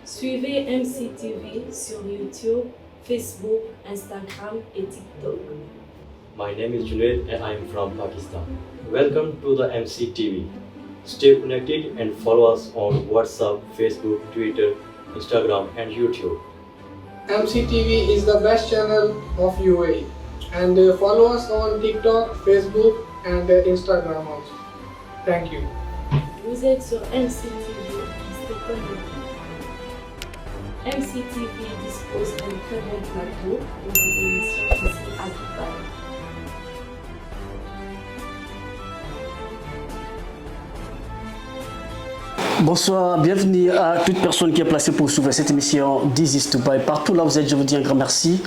Suivez MCTV sur YouTube, Facebook, Instagram et TikTok. My name is Junaid and I am from Pakistan. Welcome to the MCTV. Stay connected and follow us on WhatsApp, Facebook, Twitter, Instagram and YouTube. MCTV is the best channel of UAE, and follow us on TikTok, Facebook and Instagram also. Thank you. Vous êtes sur MCTV, restez connectés. MCTV dispose d'un très bon plateau pour des émissions ici à Dubaï. Bonsoir, bienvenue à toute personne qui est placée pour suivre cette émission This is Dubai. Partout là où vous êtes, je vous dis un grand merci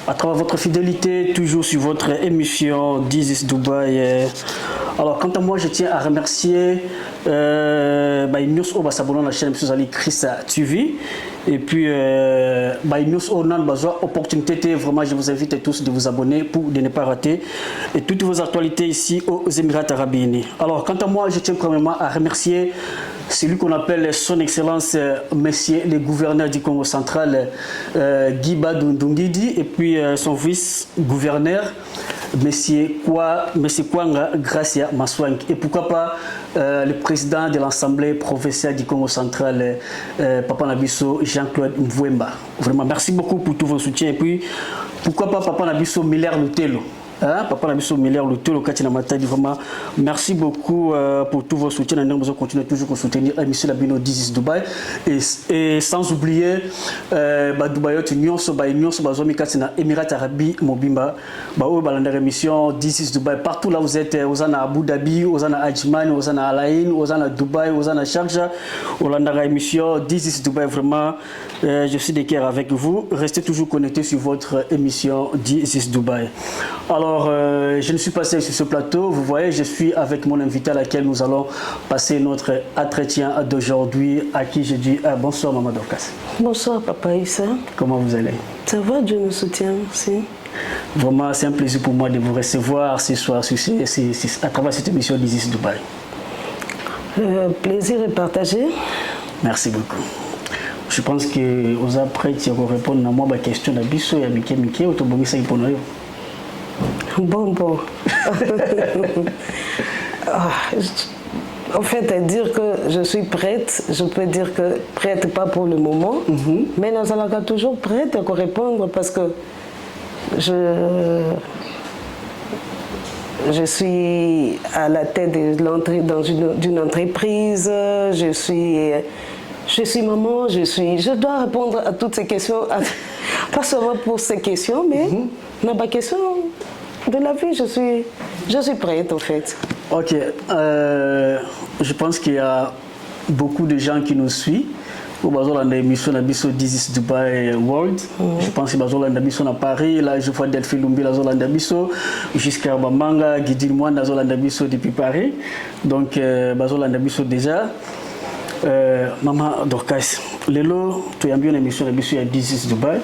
à travers votre fidélité, toujours sur votre émission This is Dubai. Alors, quant à moi, je tiens à remercier News Obasabolo, la chaîne M. Chris TV. Et puis, News Onan Bazoa, opportunité, vraiment, je vous invite tous de vous abonner pour de ne pas rater et toutes vos actualités ici aux Émirats Arabes Unis. Alors, quant à moi, je tiens premièrement à remercier celui qu'on appelle son excellence, monsieur le gouverneur du Congo central, Guy Badundungidi, et puis son vice-gouverneur, monsieur Kwanga Gracia Maswang, et pourquoi pas le président de l'Assemblée provinciale du Congo central, Papa Nabiso Jean-Claude Mvouemba. Vraiment, merci beaucoup pour tout vos soutiens, et puis pourquoi pas Papa Nabiso Miller Lutelo. Papa Nabiso Miller Lutelo Katina Matadi, vraiment merci beaucoup pour tous vos soutiens. Nous allons continuer toujours à soutenir l'émission Labino This is Dubai, et sans oublier Dubaïot Nyonso Bazomi Katina Émirats Arabes Mobimba Balanda émission This is Dubai. Partout là vous êtes, aux à Abu Dhabi, aux à Ajman, aux à Al Ain, aux à Dubaï, aux à Sharjah, aux à émission This is Dubai. Vraiment je suis de cœur avec vous. Restez toujours connectés sur votre émission This is Dubai. Alors, je ne suis pas seul sur ce plateau. Vous voyez, je suis avec mon invité à laquelle nous allons passer notre entretien d'aujourd'hui, à qui je dis bonsoir Maman Dorcas. Bonsoir Papa Issa. Comment vous allez? Ça va, Dieu nous soutient, merci. Vraiment, c'est un plaisir pour moi de vous recevoir ce soir à travers cette émission d'Isis Dubaï. Plaisir est partagé. Merci beaucoup. Je pense que vous après tu vas répondre à moi ma question d'Abisso et à Mickey ou Tobogi ça pour nous. Bon. En fait, dire que je suis prête, je peux dire que prête pas pour le moment, mais nous allons toujours prête à répondre parce que je suis à la tête de l'entrée dans une entreprise, je suis maman, je dois répondre à toutes ces questions, pas seulement pour ces questions, mais dans ma question de la vie, je suis prête en fait. Ok, je pense qu'il y a beaucoup de gens qui nous suivent. Au bazar de l'émission Nabiso This is Dubai World. Je pense que bazar de l'émission à Paris, là je vois Delphine Lumbi, la zone de Nabiso, jusqu'à Bamanga, Guidi Moine, la zone de Nabiso depuis Paris. Donc bazar de Nabiso déjà. Maman Dorcas, Lelo, tu as bien l'émission Nabiso à This is Dubai.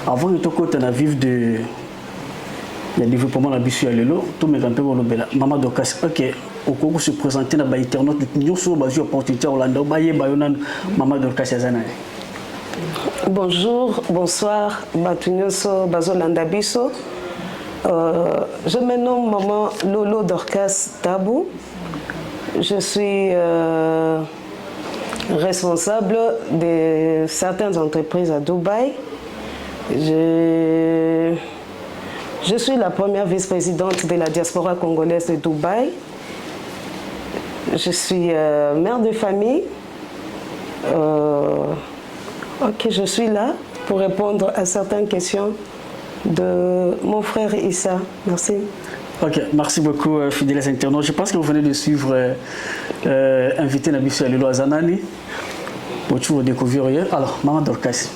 Avant de te côté na vivre de le développement de Nabiso à Lelo, tout mes grands-pères au Lobela. Maman Dorcas, ok. Au cours se présenter dans l'internet, nous sommes basés opportunité au Landa, Maman Dorcas Yazana. Bonjour, bonsoir, Batunyoso Bazolanda Biso. Je me nomme Maman Lolo Dorcas Tabou. Je suis responsable de certaines entreprises à Dubaï. Je suis la première vice-présidente de la diaspora congolaise de Dubaï. Je suis mère de famille. Ok, je suis là pour répondre à certaines questions de mon frère Issa. Merci. Ok, merci beaucoup, fidèles internautes. Je pense que vous venez de suivre invité Nabiso Alilo Azanani pour tout découvrir. Alors, Maman Dorcas,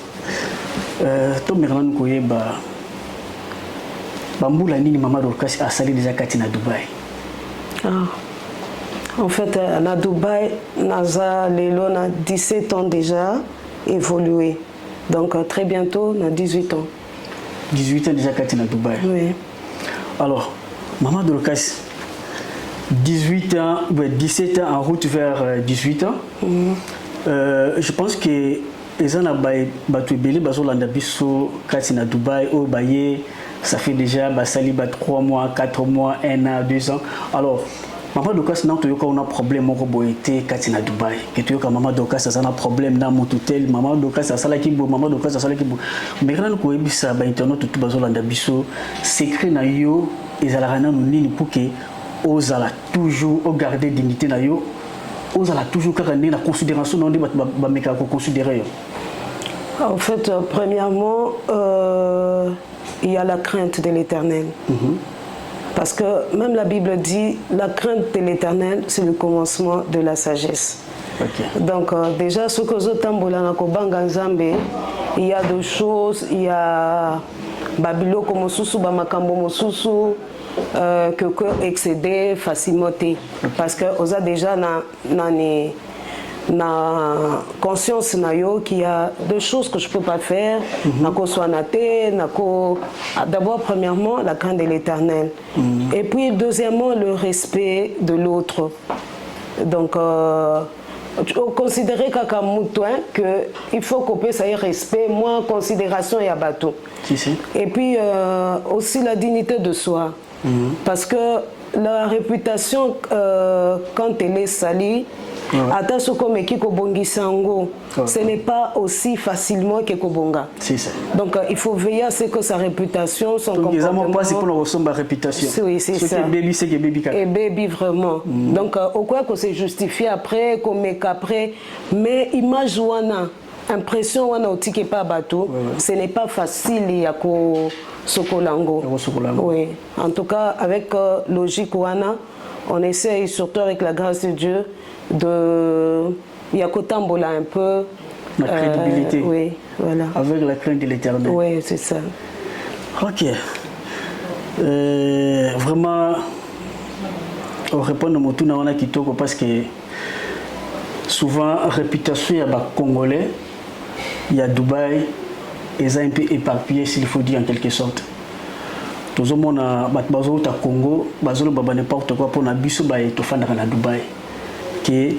tu me rends compte Bamboula Nini Maman Dorcas a salé déjà Katina Dubaï. En fait, à Dubaï, Naza Lelo a 17 ans déjà évolué. Donc, très bientôt, on a 18 ans. 18 ans déjà Katina Dubaï. Oui. Alors, Maman Dorcas, 17 ans en route vers 18 ans. Je pense que ezana bato ebele bazolanda biso kati na Dubaï au baye ça fait déjà basali 3 mois 4 mois 1 an 2 ans alors Maman Dorcas na toyoka on a problème moko boyete kati na Dubaï que toyoka Maman Dorcas ça na problème na motutel Maman Dorcas ça sala ki bo Maman Dorcas ça sala ki bo mais quand ko ebisa ba internet tout bazolanda biso secret na yo ezala na nini pour que ozala toujours au garder dignité na yo ozala toujours kaka na considération non de ba meka ko considérer. En fait, premièrement, il y a la crainte de l'Éternel. Parce que même la Bible dit, la crainte de l'Éternel, c'est le commencement de la sagesse. Okay. Donc déjà, ce que il y a deux choses, il y a Babylone comme Soussou, Bamakambo Soussou, que excéder facilement. Parce que on a déjà na conscience na yo qu'il y a des choses que je peux pas faire nako soit naté nako d'abord premièrement la crainte de l'Éternel et puis deuxièmement le respect de l'autre donc considérer kaka mutuin que il faut qu'on puisse avoir respect moins considération et abato et puis aussi la dignité de soi parce que la réputation quand elle est salie attention comme Kiko Bongi Sango, ce n'est pas aussi facilement que Kobonga. C'est ça. Donc il faut veiller à ce que sa réputation, son comportement. Pas c'est pour la réputation. Oui, c'est ça. Baby, c'est baby. Et baby vraiment. Donc au quoi qu'on se justifie après, qu'on met qu'après, mais image wana, impression wana otike pas bateau, ce n'est pas facile il y a ko Sokolango. Oui. En tout cas avec logique wana, on essaye surtout avec la grâce de Dieu de Yakotambola un peu la crédibilité oui voilà avec la crainte de l'Éternel oui c'est ça ok vraiment on répond à mon tour on a kitoko parce que souvent réputation il y a des Congolais il y a Dubaï ils ont un peu éparpillé s'il faut dire en quelque sorte tous au monde à Congo bazolo baba n'importe quoi pour na biso ba to fanda na Dubaï que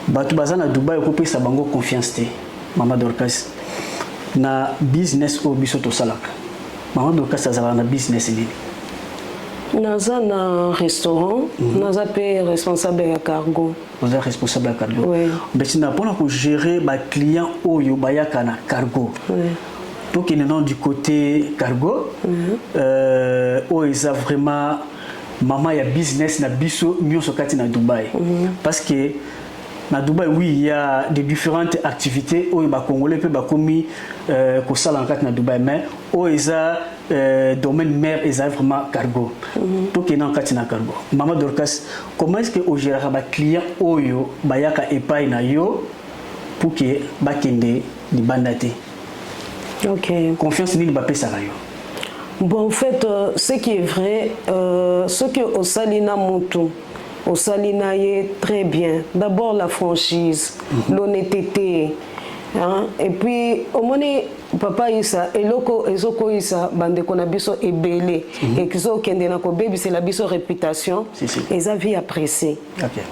batu bazana Dubaï ko pesa bango confiance te Maman Dorcas na business au biso to salaka Maman Dorcas azala na business ni naza na restaurant naza pe responsable ya cargo vous êtes responsable ya cargo oui mais na pona ko gérer ba client oyo bayaka na cargo oui donc il est non du côté cargo oh ils a vraiment maman ya business na biso nyonso kati na Dubaï parce que na Dubaï oui il y a des différentes activités où ba congolais peut ba komi ko sala kati na Dubaï mais où ils a domaine mer ils a vraiment cargo donc il est kati na cargo Maman Dorcas comment est-ce que au gérer ba client oyo bayaka epai na yo pour que ba kende ni bandate ok confiance ni ba pesa yo. Bon, en fait, ce qui est vrai, ce que au Salina Moutou, au Salina est très bien. D'abord la franchise, l'honnêteté, hein? Et puis au moment papa Issa, eloko ezoko Issa, bande konabiso ebele, et kizo kende na ko baby c'est la biso réputation, et ça vie appréciée. Ok.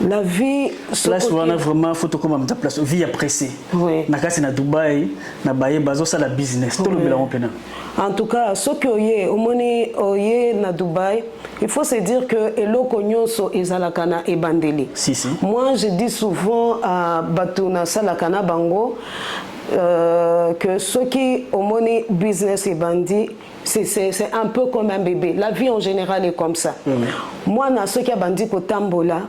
La vie place où on a vraiment photo comme à place vie appréciée. Oui. Na kasi na Dubaï, na baye bazo ça la business. Tout le monde en plein. En tout cas, ce que oye, au moni oye na Dubaï, il faut se dire que eloko nyonso ezalakana e bandeli. Si. Moi, je dis souvent à Batuna Salakana Bango que ceux qui au moni business et bandi, c'est un peu comme un bébé. La vie en général est comme ça. Moi, na ceux qui a bandi ko tambola,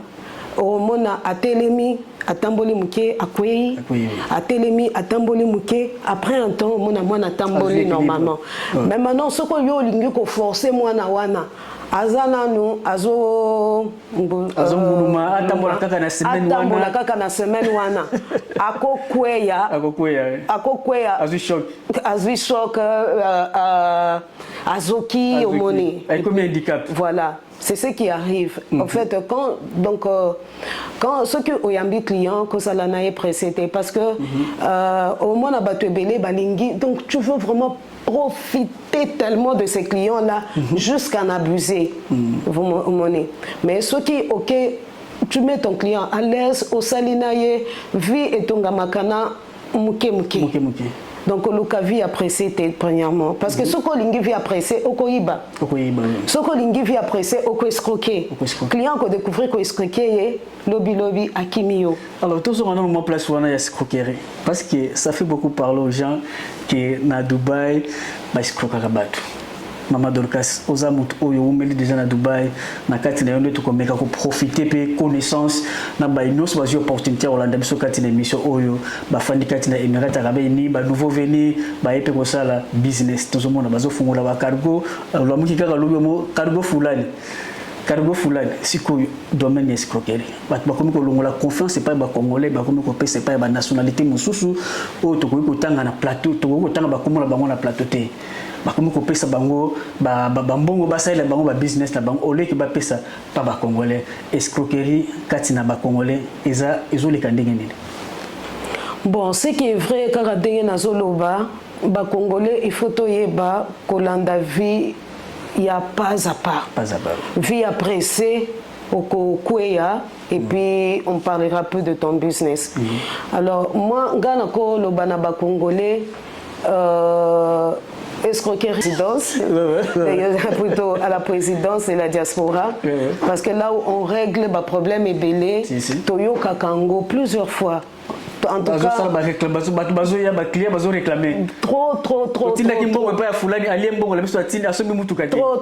au mona atelemi atamboli muke akwei atelemi atamboli muke après un temps mona atamboli normalement mais maintenant ce que yo lingi ko forcer mwana wana azana nu azo nguluma atambola kaka na semaine wana akokweya azu choc azoki omoni comme handicap voilà. C'est ce qui arrive. En fait, quand ce que Oyambi client, que ça l'en a précédé, parce que au moins balingi, donc tu veux vraiment profiter tellement de ces clients-là jusqu'à en abuser. Mais ce qui est ok, tu mets ton client à l'aise, au salinaye, vie et ton gamakana. muke. Donc le vie apprécié premièrement parce que ce que l'ingi vie apprécié okoyiba ce que l'ingi vie apprécié oko escroquer client ko découvrir ko escroquer lobby akimio. Alors tout ce qu'on a dans place on a escroquerie parce que ça fait beaucoup parler aux gens que na Dubaï ba escroquer rabatu. Mama Dorcas oza mutu oyo umeli déjà na Dubaï na kati na yondo tukomeka ko profiter pe connaissance na ba inos ba opportunité Hollande biso kati na mission oyo ba fandi kati na Emirates Arabes Unis ba nouveau venu ba epe ko sala business tozomona bazo fungola ba cargo lo muki kaka lo mo cargo fulani sikoyo domaine escroquerie bat ba komi ko longola confiance pas ba congolais ba komi ko pesa pas ba nationalité mususu o to ko tanga na plateau to ko tanga ba komola bango na plateau te bakomi ko pesa bango ba mbongo ba salela bango ba business na bango ole ki ba pesa pa ba congolais escroquerie kati na ba congolais ezoleka ndenge nini. Bon, ce qui est vrai kaka ndenge na zoloba ba congolais il faut toyeba kolanda vie il y a pas à pas vie appréciée au Kouya et puis on parlera peu de ton business. Alors moi ngana ko lo bana ba congolais escroquer résidence, plutôt à la présidence et la diaspora, parce que là où on règle le problème est belé, Toyo Kakango plusieurs fois. En tout cas,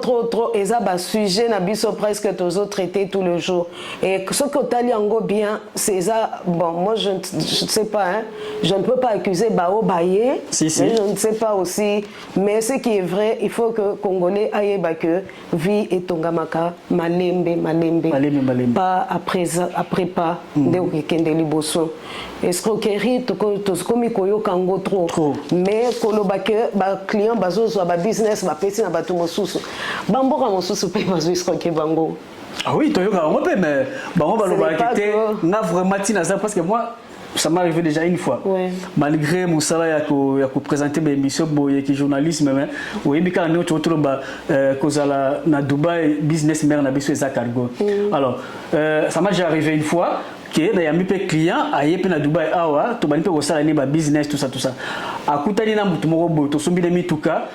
trop. Et ça, sujet n'a presque tous traité tout le jour. Et ce que tu as bien, c'est ça. Bon, moi je ne sais pas, hein, je ne peux pas accuser Bao Baye, mais je ne sais pas aussi. Mais ce qui est vrai, il faut que Congolais aille que vie et Tongamaka, Malembe. Pas après pas, de Kendeli Bosso. Escroquerie, comme koyo kango trop. Mais kolobake ba client bazo so ba business ba pesi na bato mosusu. Bambo ka mosusu pe bazo escroquer bango. Ah oui, toyoka on peut mais bango ba lobakete na vraiment tina ça parce que moi ça m'est arrivé déjà une fois. Malgré mon salaire ya ko présenter mes émissions boye qui journalisme mais oui bika no to ba kozala na Dubaï business mer na biso za cargo. Alors ça m'est déjà arrivé une fois que na yambi pe client aye pe na Dubaï awa to bani pe ko sala ni ba business tout ça akutani na mutu moko boto sombi na mituka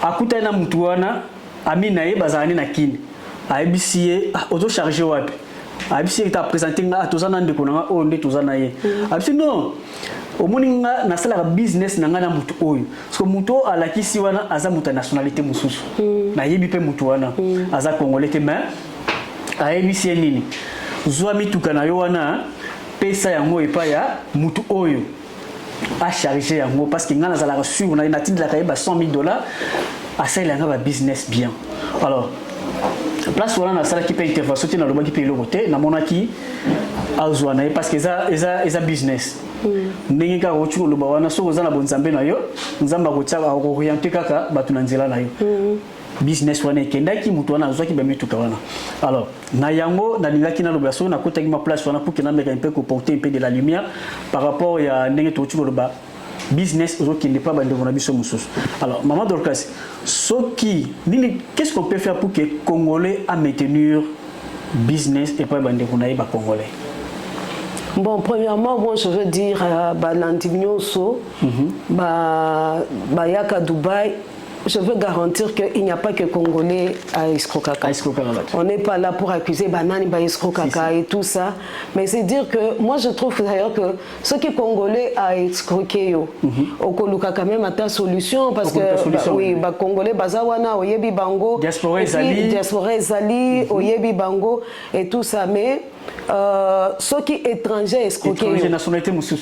akutani na mutu wana amina ye bazani na kini abisie auto charger wapi abisi ta présenter nga tozana ndeko na o nde tozana ye abisi non omoninga na sala business na nga na mutu oyo parce que mutu alakisi wana aza mutu nationalité mususu na yebi pe mutu wana aza congolais te mais ayebisie nini zwa mituka na yo wana pesa yango epa ya mutu oyo a charger yango parce que ngana zala sur na natindi la kayeba $100,000 asala nga ba business bien. Alors place wana na sala ki pe intervention tina loba ki pe lo côté na monaki azwa na parce que eza business ndenge ka rochu loba wana soko za na bonzambe na yo nzamba ko tsaka ko orienter kaka batu na nzela na yo business wana kendaki mutu wana azwaki ba mituka wana. Alors na yango na lingaki na loba so na kotaki ma place wana pour que na meka un peu porter un peu de la lumière par rapport ya ndenge to chuko loba business qui n'est pas bandé na biso mususu. Alors maman Dorcas qu'est-ce qu'on peut faire pour que Congolais a maintenir business et pas bandé na Congolais? Bon, premièrement, bon, je veux dire, l'Antignoso, Yaka Dubaï, je veux garantir qu'il n'y a pas que Congolais à escroquer. On n'est pas là pour accuser Banani, escroquer et tout ça. Mais c'est dire que moi je trouve d'ailleurs que ceux qui Congolais à escroquer, au Koluka quand même à ta solution parce que oui, Congolais Bazawana, Oyebi Bango, Diaspora Zali, Oyebi Bango et tout ça. Mais ceux qui étrangers escroquer,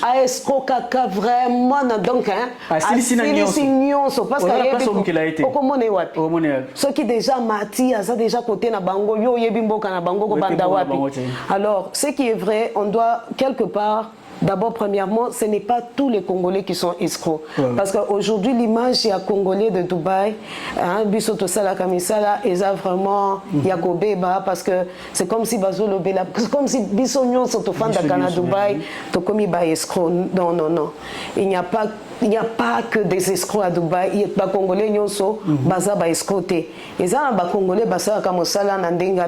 à escroquer vraiment donc hein, à Silignon, parce que ceux qui déjà mati, ça déjà côté na bango, yo yebi mboka na bango ko banda wapi. Alors, ce qui est vrai, on doit quelque part. D'abord, premièrement, ce n'est pas tous les Congolais qui sont escrocs. Parce qu'aujourd'hui, l'image il y a Congolais de Dubaï, Bisoto Sala Kamisala, ils ont vraiment Yakobeba, parce que c'est comme si Bazolo Bela, c'est comme si Bisognon sont au fond de Dubaï, Tokomi ba escroc. Non. Il n'y a pas que des escrocs à Dubaï. Il y a des Congolais qui sont escroqués. Et ça, les Congolais qui sont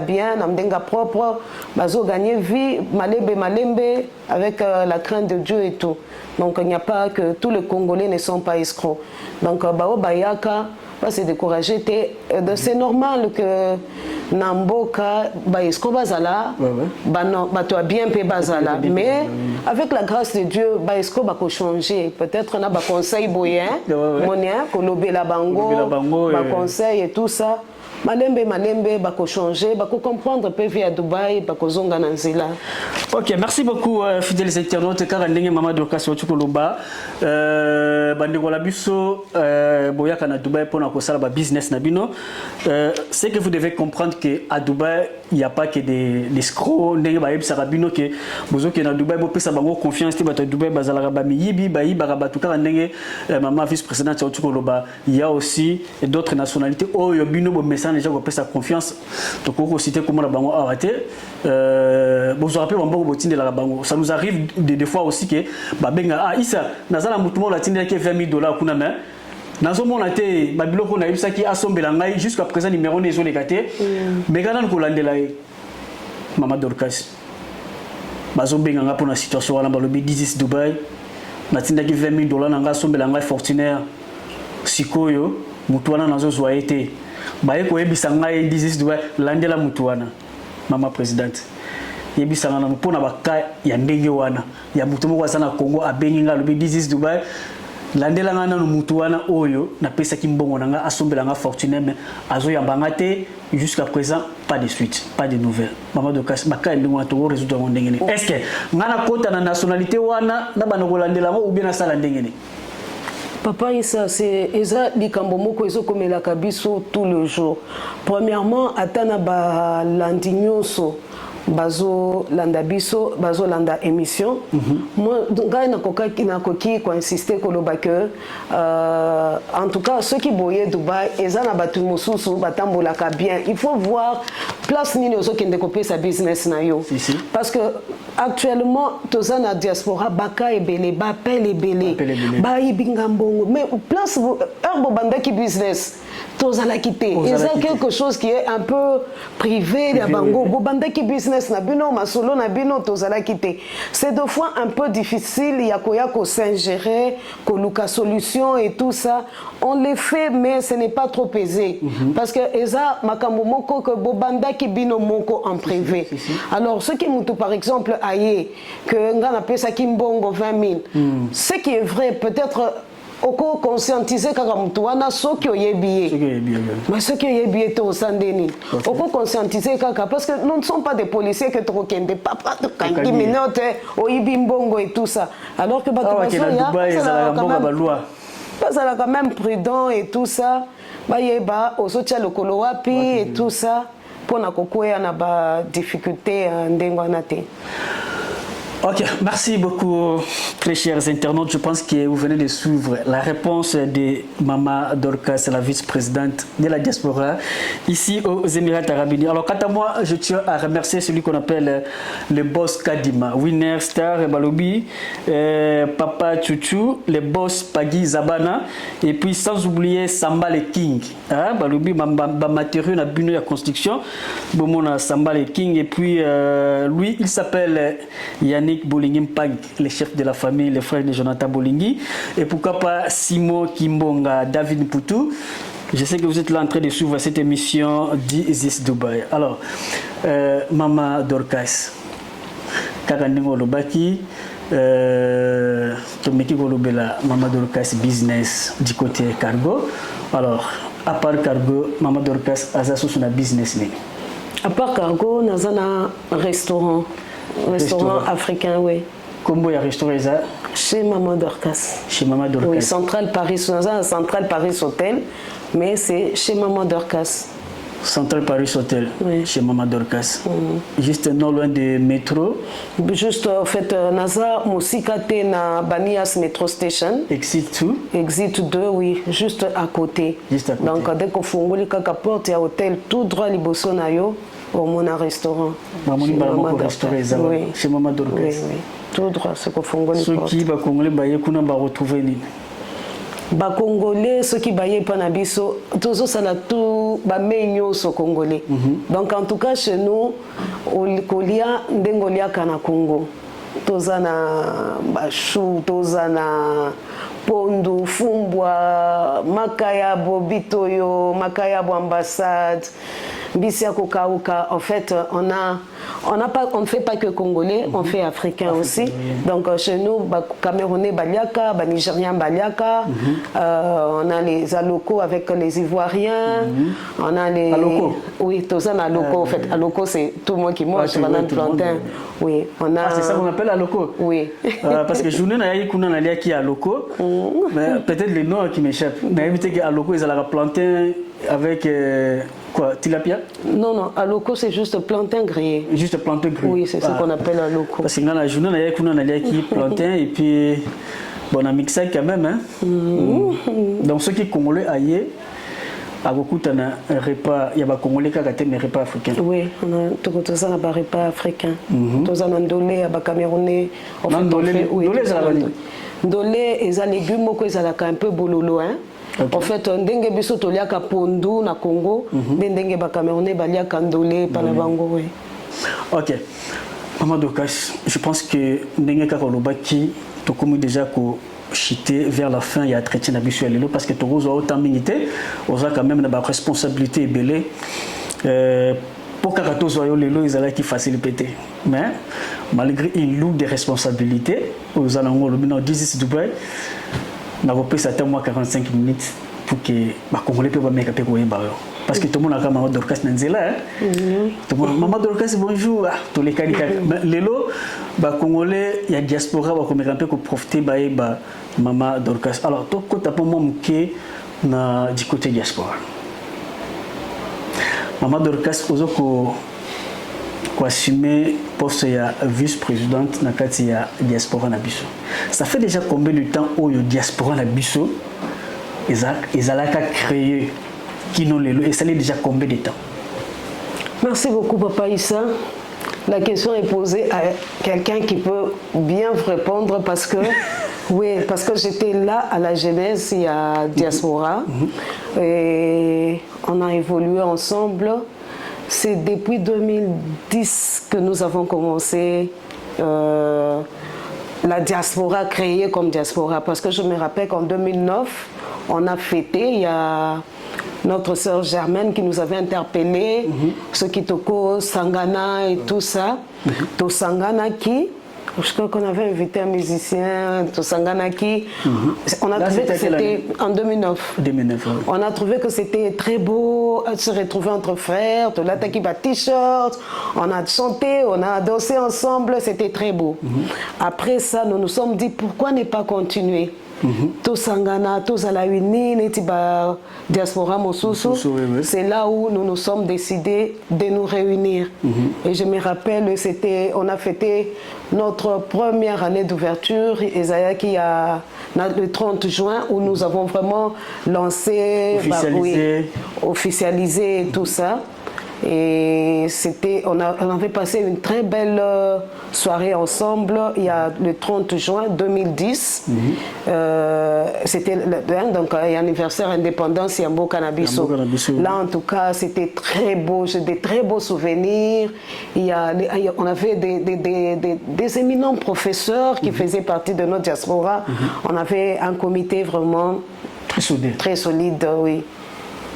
bien, nandenga propre, ils ont gagné vie, malembe, avec la la crainte de Dieu et tout. Donc il n'y a pas que tous les Congolais ne sont pas escrocs. Donc bao bayaka va se décourager. C'est normal que Namboka ba escroc bazala, ba toi bien pe bazala. Mais avec la grâce de Dieu, ba escroc ba ko changer. Peut-être on a ba conseil boyen, monien, ko lobé la bango, ba conseil et tout ça. Malembe bako changer, bako comprendre pe via Dubaï, bako zonga nanzila. Ok, merci beaucoup fidèles internautes. Car ndenge Mama Dorcas Ochukoloba, bandeko la biso boyaka na Dubaï pour na kosala ba business na bino. C'est que vous devez comprendre que à Dubaï il n'y a pas que des escrocs. Ndenge ba yebisa bino que bozo ke na Dubaï bo pesa bango confiance te bata Dubaï bazala ba miyibi ba yiba ba tout car ndenge Mama vice-présidente Ochukoloba, il y a aussi d'autres nationalités oh yo bino bo message déjà qu'on sa confiance donc on citer comment la bango arrêté bon vous rappelez bon botine de la bango ça nous arrive des fois aussi que ba benga ah isa nazala mutumo la tinde ke $20 kuna mais nazo mona te ba biloko na yebisa ki asombela ngai jusqu'à présent numéro ne zo lekate mais kana ko landela Mama Dorcas bazo benga nga pour la situation wana ba lobi This is Dubai na tinde ki $20 na nga asombela ngai Fortunaire sikoyo mutuana nazo zo été baye ko yebisa ngai This is Dubai landela mutuana Mama présidente yebisa ngana mpona baka ya ndenge wana ya mutu moko sana Congo abengi nga lobi This is Dubai landela ngana no mutuana oyo na pesa ki mbongo nanga asombela nga Fortunaire mais azo ya bangate jusqu'à présent pas de suite pas de nouvelles Mama Dorcas baka ndingo to résoudre ndenge ni est-ce que ngana kota na nationalité wana na bana ko landela ngo ou bien na sala ndenge ni Papa Issa, c'est Eza Likambomoko Ezo Komela Kabiso tout le jour. Premièrement, Atana ba Landinyoso, Bazo Landa Biso, Bazo Landa émission. Moi, Gaïna Koki ko insister koloba que en tout cas ceux qui boyaient Dubaï, Eza na batu mosusu batambola ka bien. Il faut voir place nini ozo kende kopé sa business na yo. Parce que actuellement toza na diaspora baka ebele ba pel ebele ba ibinga mbongo mais place herbo bandaki business toza la quitter et ça quelque chose qui est un peu privé la bango bo bandaki business na bino masolo na bino toza la quitter c'est deux fois un peu difficile ya ko s'ingérer ko luka solution et tout ça on les fait mais ce n'est pas trop aisé parce que eza makambo moko que bo bandaki bino moko en privé alors ce qui mutu par exemple que ngana pesa kimbongo 20 000 ce qui est vrai peut-être oko conscientiser kaka mutu wana soki oyebiye mais ce qui oyebiye to sandeni oko conscientiser kaka parce que nous ne sommes pas des policiers que trop kende papa to kangi minote oyibi mbongo et tout ça alors que bato ça là quand même prudent et tout ça bayeba osotia lokolo wapi et tout ça pour na kokoya na ba difficulté ndengo naté. Ok, merci beaucoup très chers internautes. Je pense que vous venez de suivre la réponse de Mama Dorcas, la vice-présidente de la diaspora ici aux Émirats Arabes Unis. Alors quant à moi, je tiens à remercier celui qu'on appelle le boss Kadima, Winner Star Balobi, Papa Chouchou, le boss Pagui Zabana et puis sans oublier Samba le King. Balobi matériau na bino ya construction, bomona Samba le King et puis lui il s'appelle Yannick Bolingi Mpang, le chef de la famille, le frère de Jonathan Bolingi. Et pourquoi pas Simo Kimbonga, David Poutou. Je sais que vous êtes là en train de suivre cette émission This is Dubai. Alors, Mama Dorcas, Kakandingo Lobaki, Tomeki Golobela, Mama Dorcas Business du côté cargo. Alors, à part cargo, Mama Dorcas, Azaso sur la business. À part cargo, nous avons un restaurant. Restaurant africain, oui. Comment il y a un restaurant chez Mama Dorcas. Chez Mama Dorcas. Oui, Central Paris, Central Paris Hotel, mais c'est chez Mama Dorcas. Central Paris Hotel, oui. Chez Mama Dorcas. Juste non loin du métro. Juste en fait, Naza Moussikate na Banias Metro Station. Exit 2. Exit 2, oui, juste à côté. Juste à côté. Donc dès qu'on fait kaka porte, il y a hôtel tout droit liboso na yo. Au mon restaurant. Oui. Chez Mama Dorcas. Oui, oui. Tout droit, ce qu'on fait. Ceux qui va Congolais, va retrouver ni. Ba Congolais, ceux qui baillent panabiso, tous ça là tout ba menyo so Congolais. Donc en tout cas chez nous, au Kolia, ndengolia kana Congo. tozana bashu, tozana pondu, fumbwa, makayabo bitoyo, makayabo ambassade, bisia kokauka. En fait, on ne fait pas que congolais, on fait africain aussi. Donc chez nous, Camerounais baliaka, Nigériens baliaka, on a les alocos avec les Ivoiriens, on a les alocos. Oui, tozana alocos. En fait, alocos c'est tout le monde qui mange banane plantain. Oui, on a. C'est ça qu'on appelle alocos. Oui. Parce que journée na yayi kuna na lia qui alocos, mais peut-être les noms qui m'échappent. Na évité que alocos ils allaient plantain avec quoi, tilapia? Non, alocos c'est juste plantain grillé. Juste plantain grillé. Oui, c'est ce qu'on appelle alocos. Parce que dans la journée na yayi kuna na lia qui plantain et puis bon on a mixé quand même hein. Donc ceux qui congolais aillent à beaucoup un repas, il y a des Congolais qui ont des repas africains. Oui, on a tout ça un repas africain. Tout un ndolé, un Camerounais. Ndolé, ils ont des légumes qui sont un peu bololo. En fait, ndenge biso toliaka pondu na Congo, ndenge ba Camerounais baliaka ndolé panabango. Ok. Maman Dorcas, je pense que ndenge kakolobaki to comme déjà ko chité vers la fin il y a traité na biso lelo parce que to rozo autant minité oza quand même na responsabilité belé pour que tous soyons lelo ils allaient qui faciliter mais malgré une lourde responsabilité aux allons le bino 10 Dubaï na repris ça moi 45 minutes pour que ba congolais peut pas mettre pe ko yeba parce que tout le monde a Maman Dorcas Nanzela tout le monde Maman Dorcas bonjour tous les candidats lelo ba congolais il y a diaspora ba comme un peu profiter ba Maman Dorcas alors toi quand tu as pour moi na du côté diaspora Maman Dorcas ozoko ko assumer poste ya vice-présidente na kati ya diaspora na biso ça fait déjà combien de temps au diaspora na biso ils allaient créer qui n'ont les lots et ça l'est déjà combien de temps? Merci beaucoup Papa Issa. La question est posée à quelqu'un qui peut bien répondre parce que oui, parce que j'étais là à la genèse, il y a diaspora et on a évolué ensemble. C'est depuis 2010 que nous avons commencé la diaspora créée comme diaspora parce que je me rappelle qu'en 2009 on a fêté, il y a notre sœur Germaine qui nous avait interpellés, ce qui toko Sangana et tout ça. To Sangana qui, je crois qu'on avait invité un musicien, To Sangana qui, on a trouvé que c'était en 2009. 2009 oui. On a trouvé que c'était très beau, se retrouver entre frères, to l'ataki ba t-shirt, on a chanté, on a dansé ensemble, c'était très beau. Après ça, nous nous sommes dit pourquoi ne pas continuer. Tous Sangana, tous à la Uni, diaspora Mosusu, c'est là où nous nous sommes décidés de nous réunir. Et je me rappelle, on a fêté notre première année d'ouverture, Esaïa qui a le 30 juin, où nous avons vraiment lancé, officialisé tout ça. Et on avait passé une très belle soirée ensemble il y a le 30 juin 2010. C'était donc l'anniversaire indépendance Yambo Cannabiso. Là en tout cas c'était très beau, j'ai des très beaux souvenirs. On avait des éminents professeurs qui faisaient partie de notre diaspora. On avait un comité vraiment très solide, oui.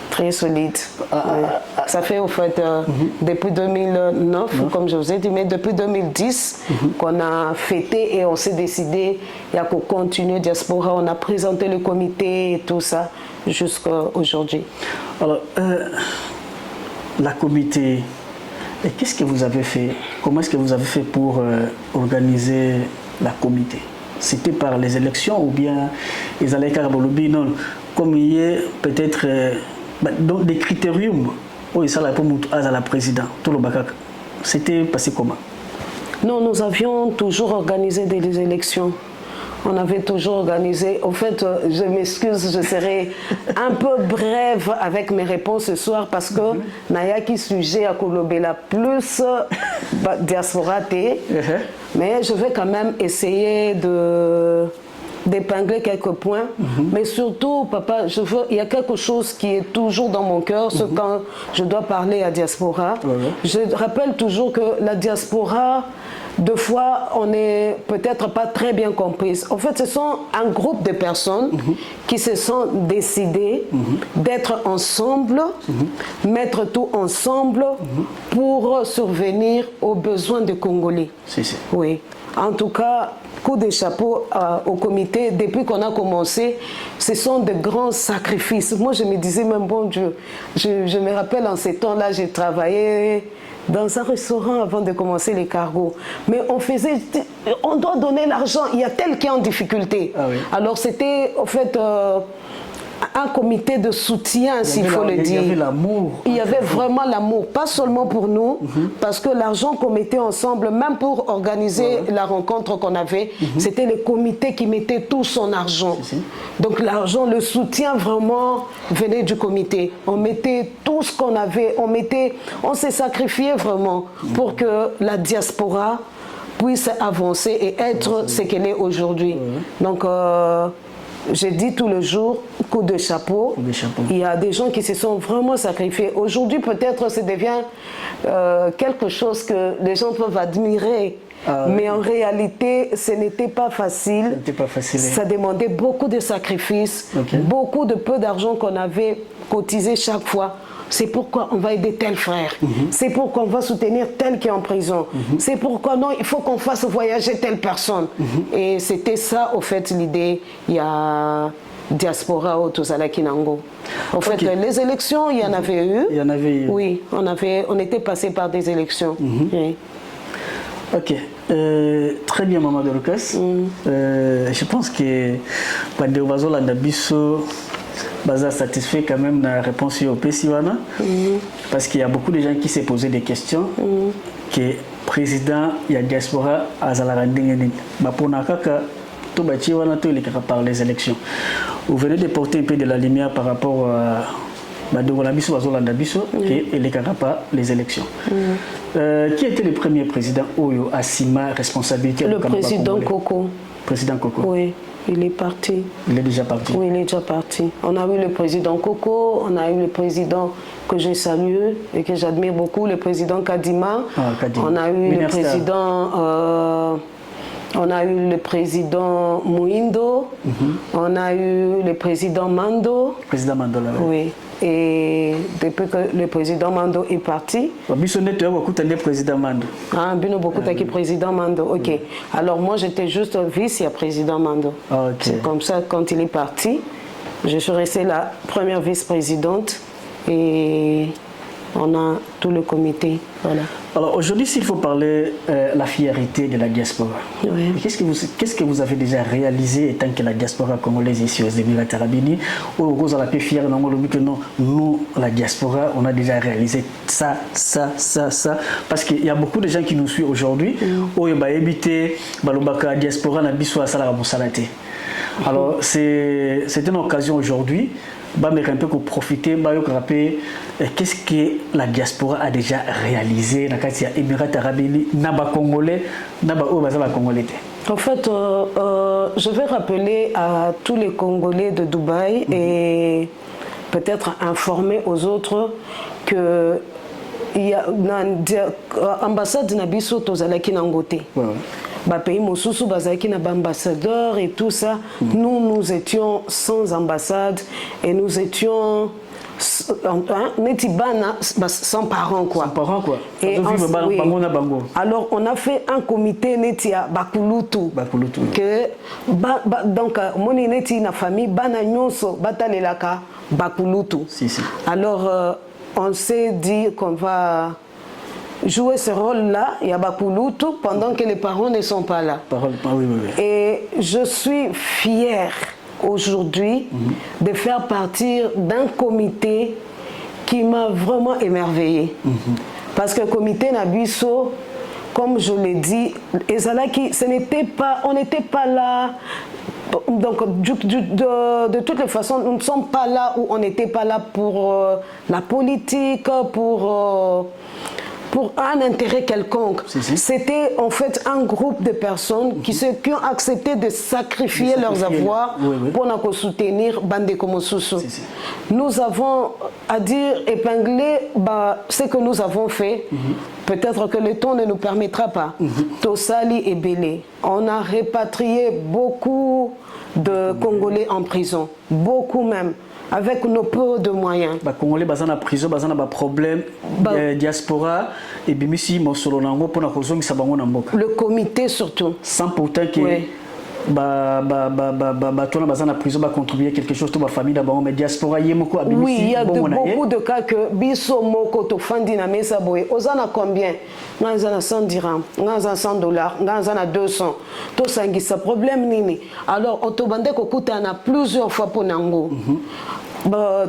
Très solide. Ça fait au fait depuis 2009, comme je vous ai dit, mais depuis 2010 qu'on a fêté et on s'est décidé à continuer diaspora. On a présenté le comité et tout ça jusqu'à aujourd'hui. Alors, la comité, qu'est-ce que vous avez fait? Comment est-ce que vous avez fait pour organiser la comité? C'était par les élections ou bien ils allaient carabolobi? Non, comme il y a peut-être donc des critériums où ça pour la président tout le Bakak. C'était passé comment? Non, nous avions toujours organisé des élections. On avait toujours organisé. En fait, je m'excuse, je serai un peu brève avec mes réponses ce soir parce que Naya qui sujet à Kolobela plus diaspora mais je vais quand même essayer d'épingler quelques points, mais surtout, papa, il y a quelque chose qui est toujours dans mon cœur, c'est quand je dois parler à diaspora. Je rappelle toujours que la diaspora, deux fois, on n'est peut-être pas très bien comprises. En fait, ce sont un groupe de personnes qui se sont décidées d'être ensemble, mettre tout ensemble pour survenir aux besoins des Congolais. Oui. En tout cas, coup de chapeau au comité. Depuis qu'on a commencé, ce sont de grands sacrifices. Moi, je me disais même, bon Dieu, je me rappelle en ces temps-là, j'ai travaillé dans un restaurant avant de commencer les cargos. Mais on doit donner l'argent, il y a tel qui est en difficulté. Ah oui. Alors c'était en fait un comité de soutien, s'il faut le dire. Il y avait l'amour. Il y avait vraiment l'amour, pas seulement pour nous, parce que l'argent qu'on mettait ensemble, même pour organiser la rencontre qu'on avait, c'était le comité qui mettait tout son argent. Donc l'argent, le soutien vraiment venait du comité. On mettait tout ce qu'on avait, on s'est sacrifié vraiment pour que la diaspora puisse avancer et être ce qu'elle est aujourd'hui. Donc je dis tout le jour, coup de chapeau. Il y a des gens qui se sont vraiment sacrifiés. Aujourd'hui, peut-être, ça devient quelque chose que les gens peuvent admirer. Mais en réalité, ce n'était pas facile. Ça demandait beaucoup de sacrifices, beaucoup de peu d'argent qu'on avait cotisé chaque fois. C'est pourquoi on va aider tel frère. C'est pourquoi on va soutenir tel qui est en prison. C'est pourquoi non, il faut qu'on fasse voyager telle personne. Et c'était ça, au fait, l'idée. Il y a diaspora au Tozala-Kinango. En fait, les élections, il y en avait eu. Il y en avait eu. Oui, on était passé par des élections. Oui. Ok. Très bien, Maman de Lucas. Je pense que Pandeovazo Landabiso Baza satisfait quand même de la réponse au PSIWANA parce qu'il y a beaucoup de gens qui s'est posé des questions que président il y a diaspora à Zalarandingeni Baponakaka tout Bachiwana tout par les élections. Vous venez de porter un peu de la lumière par rapport à Badogolabiso Bazolandabiso et les Karapa les élections. Qui était le premier président Oyo Asima responsabilité? Le président Koko. Président Koko. Oui. Il est parti. Il est déjà parti. Oui, il est déjà parti. On a eu le président Koko, on a eu le président que je salue et que j'admire beaucoup, le président Kadima. Kadima. On a eu le président, Mouindo. On a eu le président Mando. Président Mando, là. Oui. Et depuis que le président Mando est parti. Président Mando. Ah, Bino Bokutaki, président Mando. Ok. Alors moi j'étais juste vice-président Mando. C'est comme ça, quand il est parti, je suis restée la première vice-présidente et on a tout le comité. Voilà. Alors aujourd'hui, s'il faut parler la fierté de la diaspora, qu'est-ce que vous avez déjà réalisé étant que la diaspora congolaise ici aux Émirats arabes unis, ou vous avez fier que non, nous, la diaspora, on a déjà réalisé ça, parce qu'il y a beaucoup de gens qui nous suivent aujourd'hui, où ils ont habité la diaspora na biso à Salara Moussalate. Alors c'est une occasion aujourd'hui. Un peu pour profiter, qu'est-ce que la diaspora a déjà réalisé dans les Émirats arabes unis, Congolais, Congolais. En fait, je vais rappeler à tous les Congolais de Dubaï et peut-être informer aux autres que il y a l'ambassade de Nabiso Tozalaki Nangote. Pays Mosusu Bazaki n'a pas ambassadeur et tout ça. Nous étions sans ambassade et nous étions sans parents quoi. Sans parents quoi. Et alors on a fait un comité netia Bakulutu. Que donc moni neti na famille bana nyonso batalelaka Bakulutu. Alors on s'est dit qu'on va jouer ce rôle-là, il y a Bakulutu, pendant que les parents ne sont pas là. Et je suis fière aujourd'hui de faire partir d'un comité qui m'a vraiment émerveillée. Parce que le comité Nabiso, comme je l'ai dit, on n'était pas là. Donc, de toutes les façons, nous ne sommes pas là où on n'était pas là pour la politique, pour pour un intérêt quelconque. C'était en fait un groupe de personnes qui ont accepté de sacrifier leurs avoirs pour nous soutenir Bande Komosusu. Nous avons, à dire, épinglé ce que nous avons fait. Peut-être que le temps ne nous permettra pas. Tosali et Bélé. On a répatrié beaucoup de Congolais en prison. Beaucoup même. Avec nos peu de moyens. Les Congolais sont en prison, ils ont des problèmes de diaspora et le comité surtout. Sans pourtant que prison va contribuer quelque chose à la famille d'abord, mais diaspora oui, il y a beaucoup de cas que biso moko to fandi na mesa boy. Ozana combien? Ngazana 100 dirhams, ngazana 100 dollars, ngazana 200. To sangisa problème nini. Alors on te bande kokuta na plusieurs fois pour nango. On a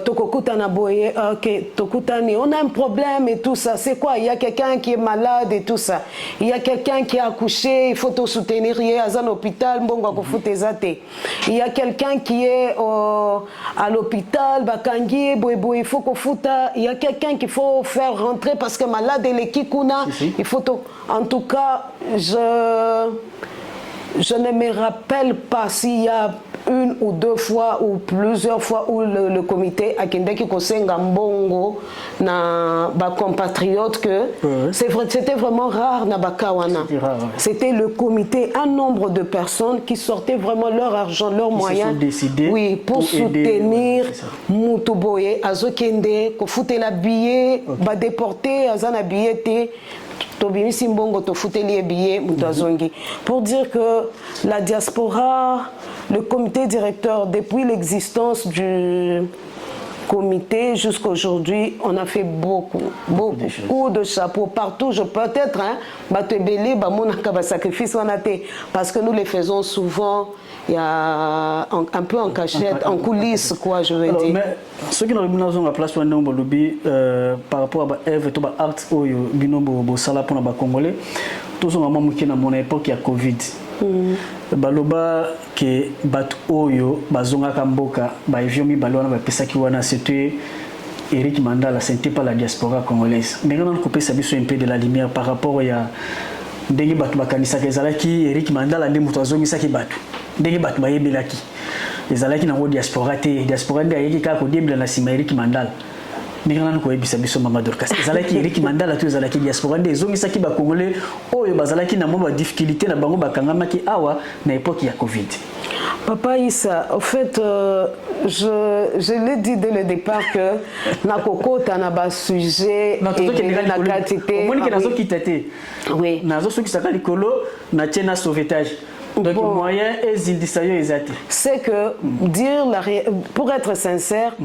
un problème et tout ça. C'est quoi? Il y a quelqu'un qui est malade et tout ça. Il y a quelqu'un qui a accouché, il faut te soutenir. Il y a un hôpital, il y a quelqu'un qui est à l'hôpital, il faut qu'on foute. Il y a quelqu'un qu'il faut faire rentrer parce que malade et kikuna. Il faut en tout cas, je ne me rappelle pas s'il y a une ou deux fois ou plusieurs fois où le comité a kendeki kosenga mbongo na ba compatriotes que c'était vraiment rare na bakawana. C'était le comité, un nombre de personnes qui sortaient vraiment leur argent, leurs moyens, pour soutenir Mutuboye, Azokende, ko fouté la billet, ba déporté, azana billet pour dire que la diaspora, le comité directeur, depuis l'existence du comité jusqu'à aujourd'hui, on a fait beaucoup de chapeaux partout. Peut-être, sacrifice parce que nous les faisons souvent. Il y a un peu en cachette, en coulisses, quoi, je veux dire. Mais ceux qui n'ont pas place par rapport à l'œuvre et à l'art pour les Congolais, tous ont manqué dans mon époque, il y a Covid. Baloba que bat oyo bazonga kamboka ba eviomi balona ba pesa ki wana c'était Eric Mandala, c'était pas la diaspora congolaise. Mais on a coupé ça un peu de la lumière par rapport à ndenge batu bakanisa kezalaki Eric Mandala ndi mutu azomisaki batu ndenge batu bayebelaki ezalaki na diaspora te diaspora ndi ayeki kaka kodebela na sima Eric Mandala ndenge nanu koyebisa biso Mama Dorcas ezalaki Eric Mandala to ezalaki diaspora ndi ezomisaki ba congolais oyo bazalaki na mwa difficulté na bango bakangamaki awa na époque ya Covid. Papa Issa, en fait, je l'ai dit dès le départ que na koko tana ba sujet et na quantité. Oui. Nazo soki saka likolo na tiena sauvetage. Donc moyen et indisayo ezati. C'est que dire pour être sincère,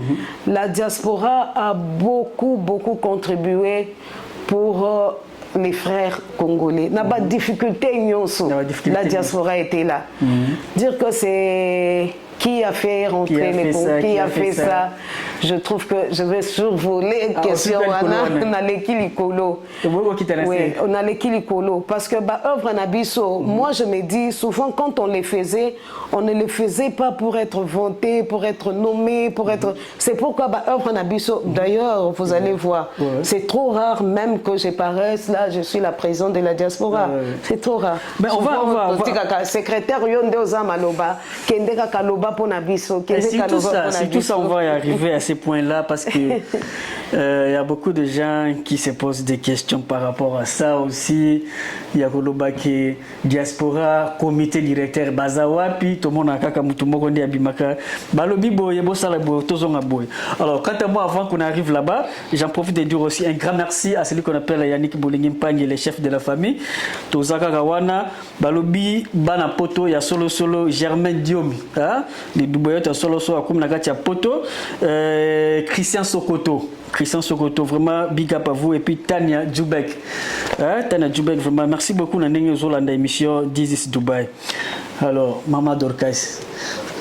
la diaspora a beaucoup contribué pour les frères congolais. N'a pas de difficulté, la diaspora était là. Dire que c'est qui a fait rentrer les ponts, qui a fait ça. Je trouve que je vais survoler la question. On a l'équilicolo. Oui, on a l'équilicolo. Parce que œuvre Nabiso, moi je me dis souvent quand on les faisait, on ne les faisait pas pour être vanté, pour être nommé, pour être. C'est pourquoi œuvre Nabiso. D'ailleurs, vous allez voir, c'est trop rare même que je paraisse là. Je suis la présidente de la diaspora. C'est trop rare. Mais on va. Secrétaire Yonde Ozamaloba, Kendeka Kaloba. C'est tout ça, on va y arriver à ces points-là parce que il y a beaucoup de gens qui se posent des questions par rapport à ça aussi. Il y a Koloba qui diaspora, comité directeur Bazawa, puis tout le monde a kaka mutumoko ndi abimaka. Balobi boye bosala boye tozonga boye. Alors quant à moi, avant qu'on arrive là-bas, j'en profite de dire aussi un grand merci à celui qu'on appelle Yannick Bolingi Mpangi, le chef de la famille. Tozaka Kawana, Balobi bana poto ya solo Germain Diomi, hein? Les douboyotes solo à comme nagati poto, Christian Sokoto, vraiment big up à vous et puis Tania Djoubek. Tania Djoubek, vraiment merci beaucoup dans l'émission émission This is Dubai. Alors Mama Dorcas,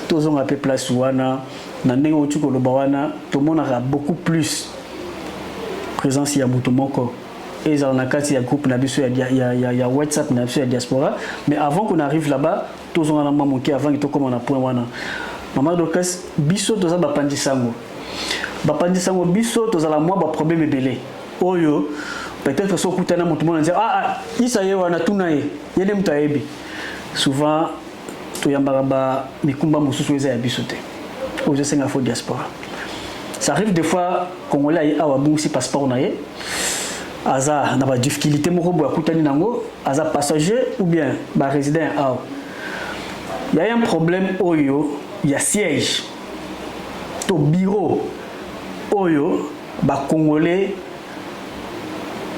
tous ont un peu place wana, dans l'émission Kolobawana, tout le monde aura beaucoup plus présence ya Mutomoko. Et il y a un groupe, il y a WhatsApp, il y a diaspora. Mais avant qu'on arrive là-bas, tous on a manqué avant que comme on a point wana. Maman Dorcas, biso toza bapandisango. Bapandisango biso toza la moi ba problème belé. Oyo peut-être so kutana mutu mona dire ah isa ye wana tunaye yene mutaebi souvent to yambaka ba mikumba mususu eza ya biso te ozo senga fo diaspora. Ça arrive des fois congolais awa bungsi passeport na ye aza na ba difficulté moko bo akutani nango aza passager ou bien ba résident awa. Il y a un problème oyo, il y a siège to bureau oyo ba congolais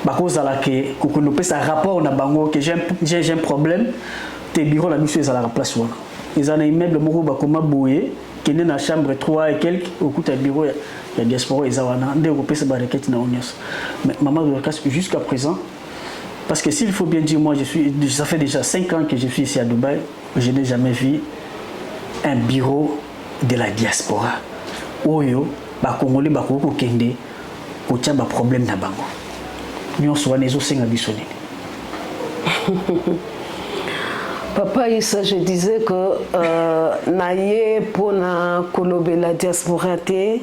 ba kozala ke kokono pesa rapport na bango que j'ai un problème te bureau la mission ezala la place wana ezana immeuble moko ba koma boye kende na chambre 3 et quelques okuta bureau ya diaspora ezawana nde ko pesa ba requête na onyos. Mais maman Dorcas jusqu'à présent, parce que s'il faut bien dire, moi ça fait déjà 5 ans que je suis ici à Dubaï, je n'ai jamais vu un bureau de la diaspora oyo ba congolais ba ko kende ko tia ba problème na bango nyonso wana ezosenga biso nini. Papa Issa, je disais que naye pona kolobe la diaspora te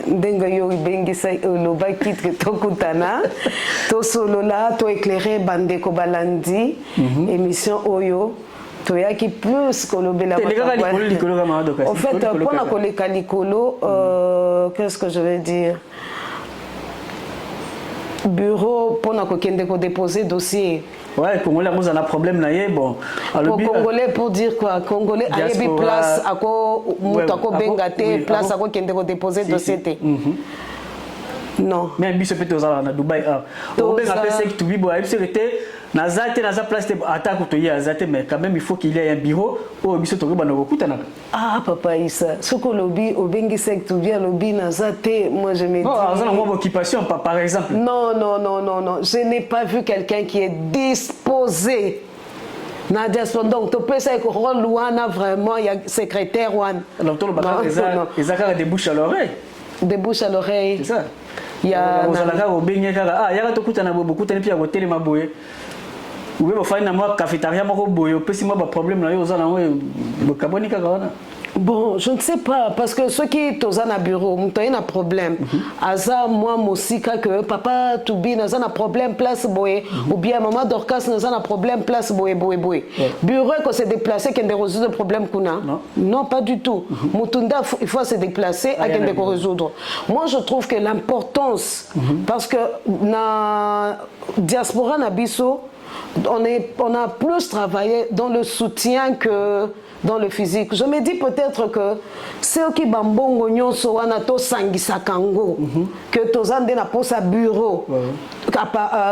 ndenga yo ibengisa loba kitre tokutana to solola to éclairer bandeko balandi émission oyo toyaki plus kolobe la en fait pona koleka likolo qu'est-ce que je vais dire, bureau pona kokende ko déposer dossier. Ouais, Congolais vous avez un problème là, bon. Pour Congolais pour dire quoi, Congolais a eu place à quoi mutako bengate place à quoi qui est déposé dossier té. Non. Mais un bus peut être à Dubaï. On peut appeler ça que tu vis bon, nazate naza place attaque to ya zate mais quand même il faut qu'il y ait un bureau au biso to bana kokutana. Ah papa Issa, ce que lobby au bengi sek tu viens lobby nazate, moi je me dis. Non, on a une occupation par exemple. Non, je n'ai pas vu quelqu'un qui est disposé. Na diaspora donc tu peux ça que rôle wana vraiment il y a secrétaire wan. Alors tout le bagage ezaka des bouches à l'oreille. Des bouches à l'oreille. C'est ça. Il y a ozalaka obengi kaka yaka tokutana bokutana pia ko telema boye. Ou bien faire une cafétéria moko boye pesi moi ba problème na yo ozala ngo bokaboni kaka wana. Bon, je ne sais pas, parce que ceux qui sont dans le bureau, ils ont un problème. Aza, moi, Mosika, que papa Toubi, n'a un problème, place boé. Ou bien maman Dorcas, n'a un problème, place boé. Bureau, quand c'est déplacé, qu'il y a des résoudre le problème qu'on a. Non, pas du tout. Mutunda, il faut se déplacer, à qu'il y a des résoudre. Moi, je trouve que l'importance, parce que na diaspora Nabiso, on a plus travaillé dans le soutien que dans le physique. Je me dis peut-être que ceux qui bambongo nyonso wana to sangisa kango que tozande na posa bureau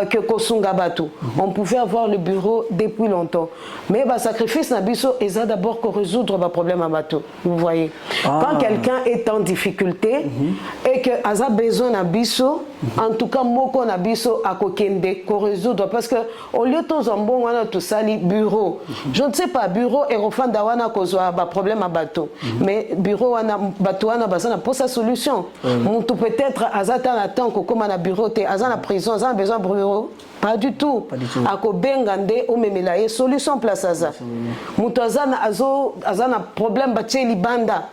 que kosunga bato. On pouvait avoir le bureau depuis longtemps. Mais bah sacrifice na biso eza d'abord que résoudre ba problème à bato. Vous voyez. Quand quelqu'un est en difficulté et que a besoin na biso, en tout cas moko na biso a kokende ko résoudre parce que au lieu to zambongo wana to sali bureau. Je ne sais pas bureau et refanda wana kozwa ba problème à bateau mais bureau wana bateau wana basana pour sa solution mutu peut-être azata na temps ko koma na bureau te azana prison azana besoin de bureau pas du tout ako bengande o memela e solution place aza mutu azana problème batie libanda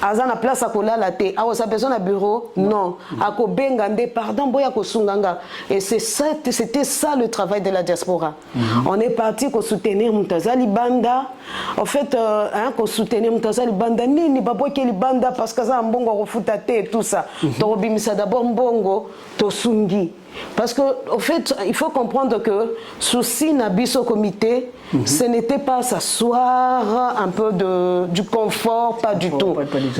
azana place akolala te awo sa besoin na bureau non ako bengande pardon boya ko sunganga et c'était ça le travail de la diaspora. On est parti ko soutenir mutu azali banda en fait qu'on soutenir mutazali banda nini baboke libanda parce que ça mbongo refuta te tout ça torobimisa d'abord mbongo tosungi parce que en fait il faut comprendre que souci nabiso comité ce n'était pas s'asseoir un peu du confort pas du tout.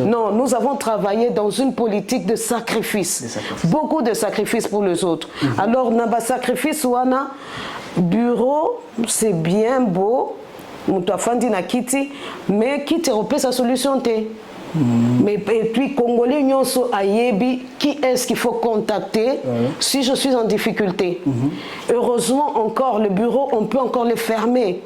Non, nous avons travaillé dans une politique de sacrifice. Beaucoup de sacrifices pour les autres. Alors naba sacrifice wana bureau c'est bien beau mutu afandi na kiti mais kiti repère sa solution te mais et puis congolais nyonso ayebi qui est-ce qu'il faut contacter si je suis en difficulté. Heureusement encore le bureau on peut encore le fermer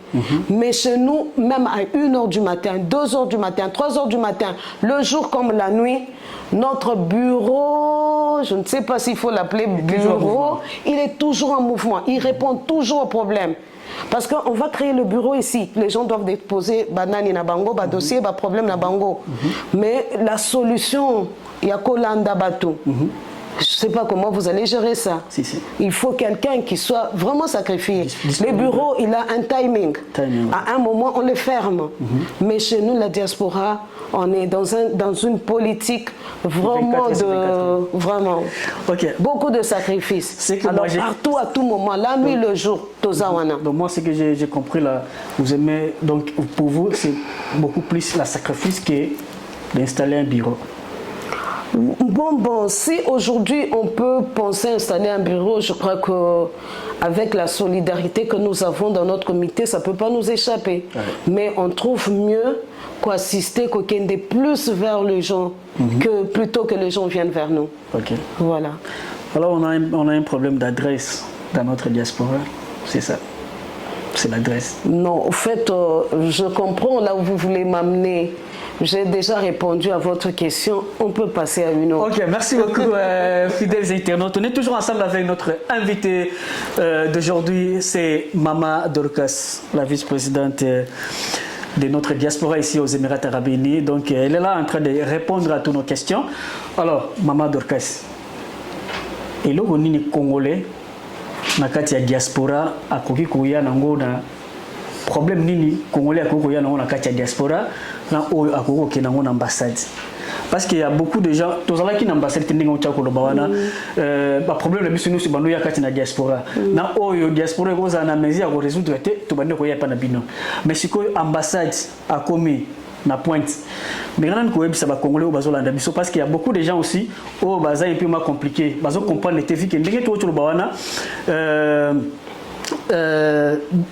mais chez nous même à 1h du matin 2h du matin 3h du matin le jour comme la nuit notre bureau je ne sais pas s'il faut l'appeler bureau il est toujours en mouvement il répond toujours aux problèmes. Parce qu'on va créer le bureau ici. Les gens doivent déposer banani na bango, ba dossier, ba problème na bango. Mais la solution, il y a Kolanda Batou. Je ne sais pas comment vous allez gérer ça. Si. Il faut quelqu'un qui soit vraiment sacrifié. Les bureaux, il a un timing. À un moment, on les ferme. Mais chez nous, la diaspora, on est dans une politique vraiment vraiment beaucoup de sacrifices. Alors partout, à tout moment, la nuit, le jour, Tozawana. Donc moi, ce que j'ai compris là, vous aimez, donc pour vous, c'est beaucoup plus la sacrifice que d'installer un bureau. Bon, si aujourd'hui on peut penser installer un bureau, je crois qu'avec la solidarité que nous avons dans notre comité, ça ne peut pas nous échapper. Mais on trouve mieux qu'assister, qu'aller plus vers les gens, que plutôt que les gens viennent vers nous. Voilà. Alors on a un problème d'adresse dans notre diaspora, c'est ça? C'est l'adresse? Non, en fait, je comprends là où vous voulez m'amener. J'ai déjà répondu à votre question. On peut passer à une autre. Ok, merci beaucoup, fidèles internautes. On est toujours ensemble avec notre invité d'aujourd'hui. C'est Mama Dorcas, la vice-présidente de notre diaspora ici aux Émirats Arabes Unis. Donc, elle est là en train de répondre à toutes nos questions. Alors, Mama Dorcas, et là, on est Congolais, na kati ya diaspora, à koki kuya nango na problème nini Congolais à koki kuya nango na kati ya diaspora. Ambassade. Parce qu'il y a beaucoup de gens, tous ceux qui ont ambassade, qui ont le problème de nous, c'est que nous avons la diaspora. Na diaspora, ils ont résoudre tout mais si l'ambassade a commis na pointe, mais Congolais parce qu'il y a beaucoup de gens aussi au bazar est plus compliqué. Ils comprennent les défis que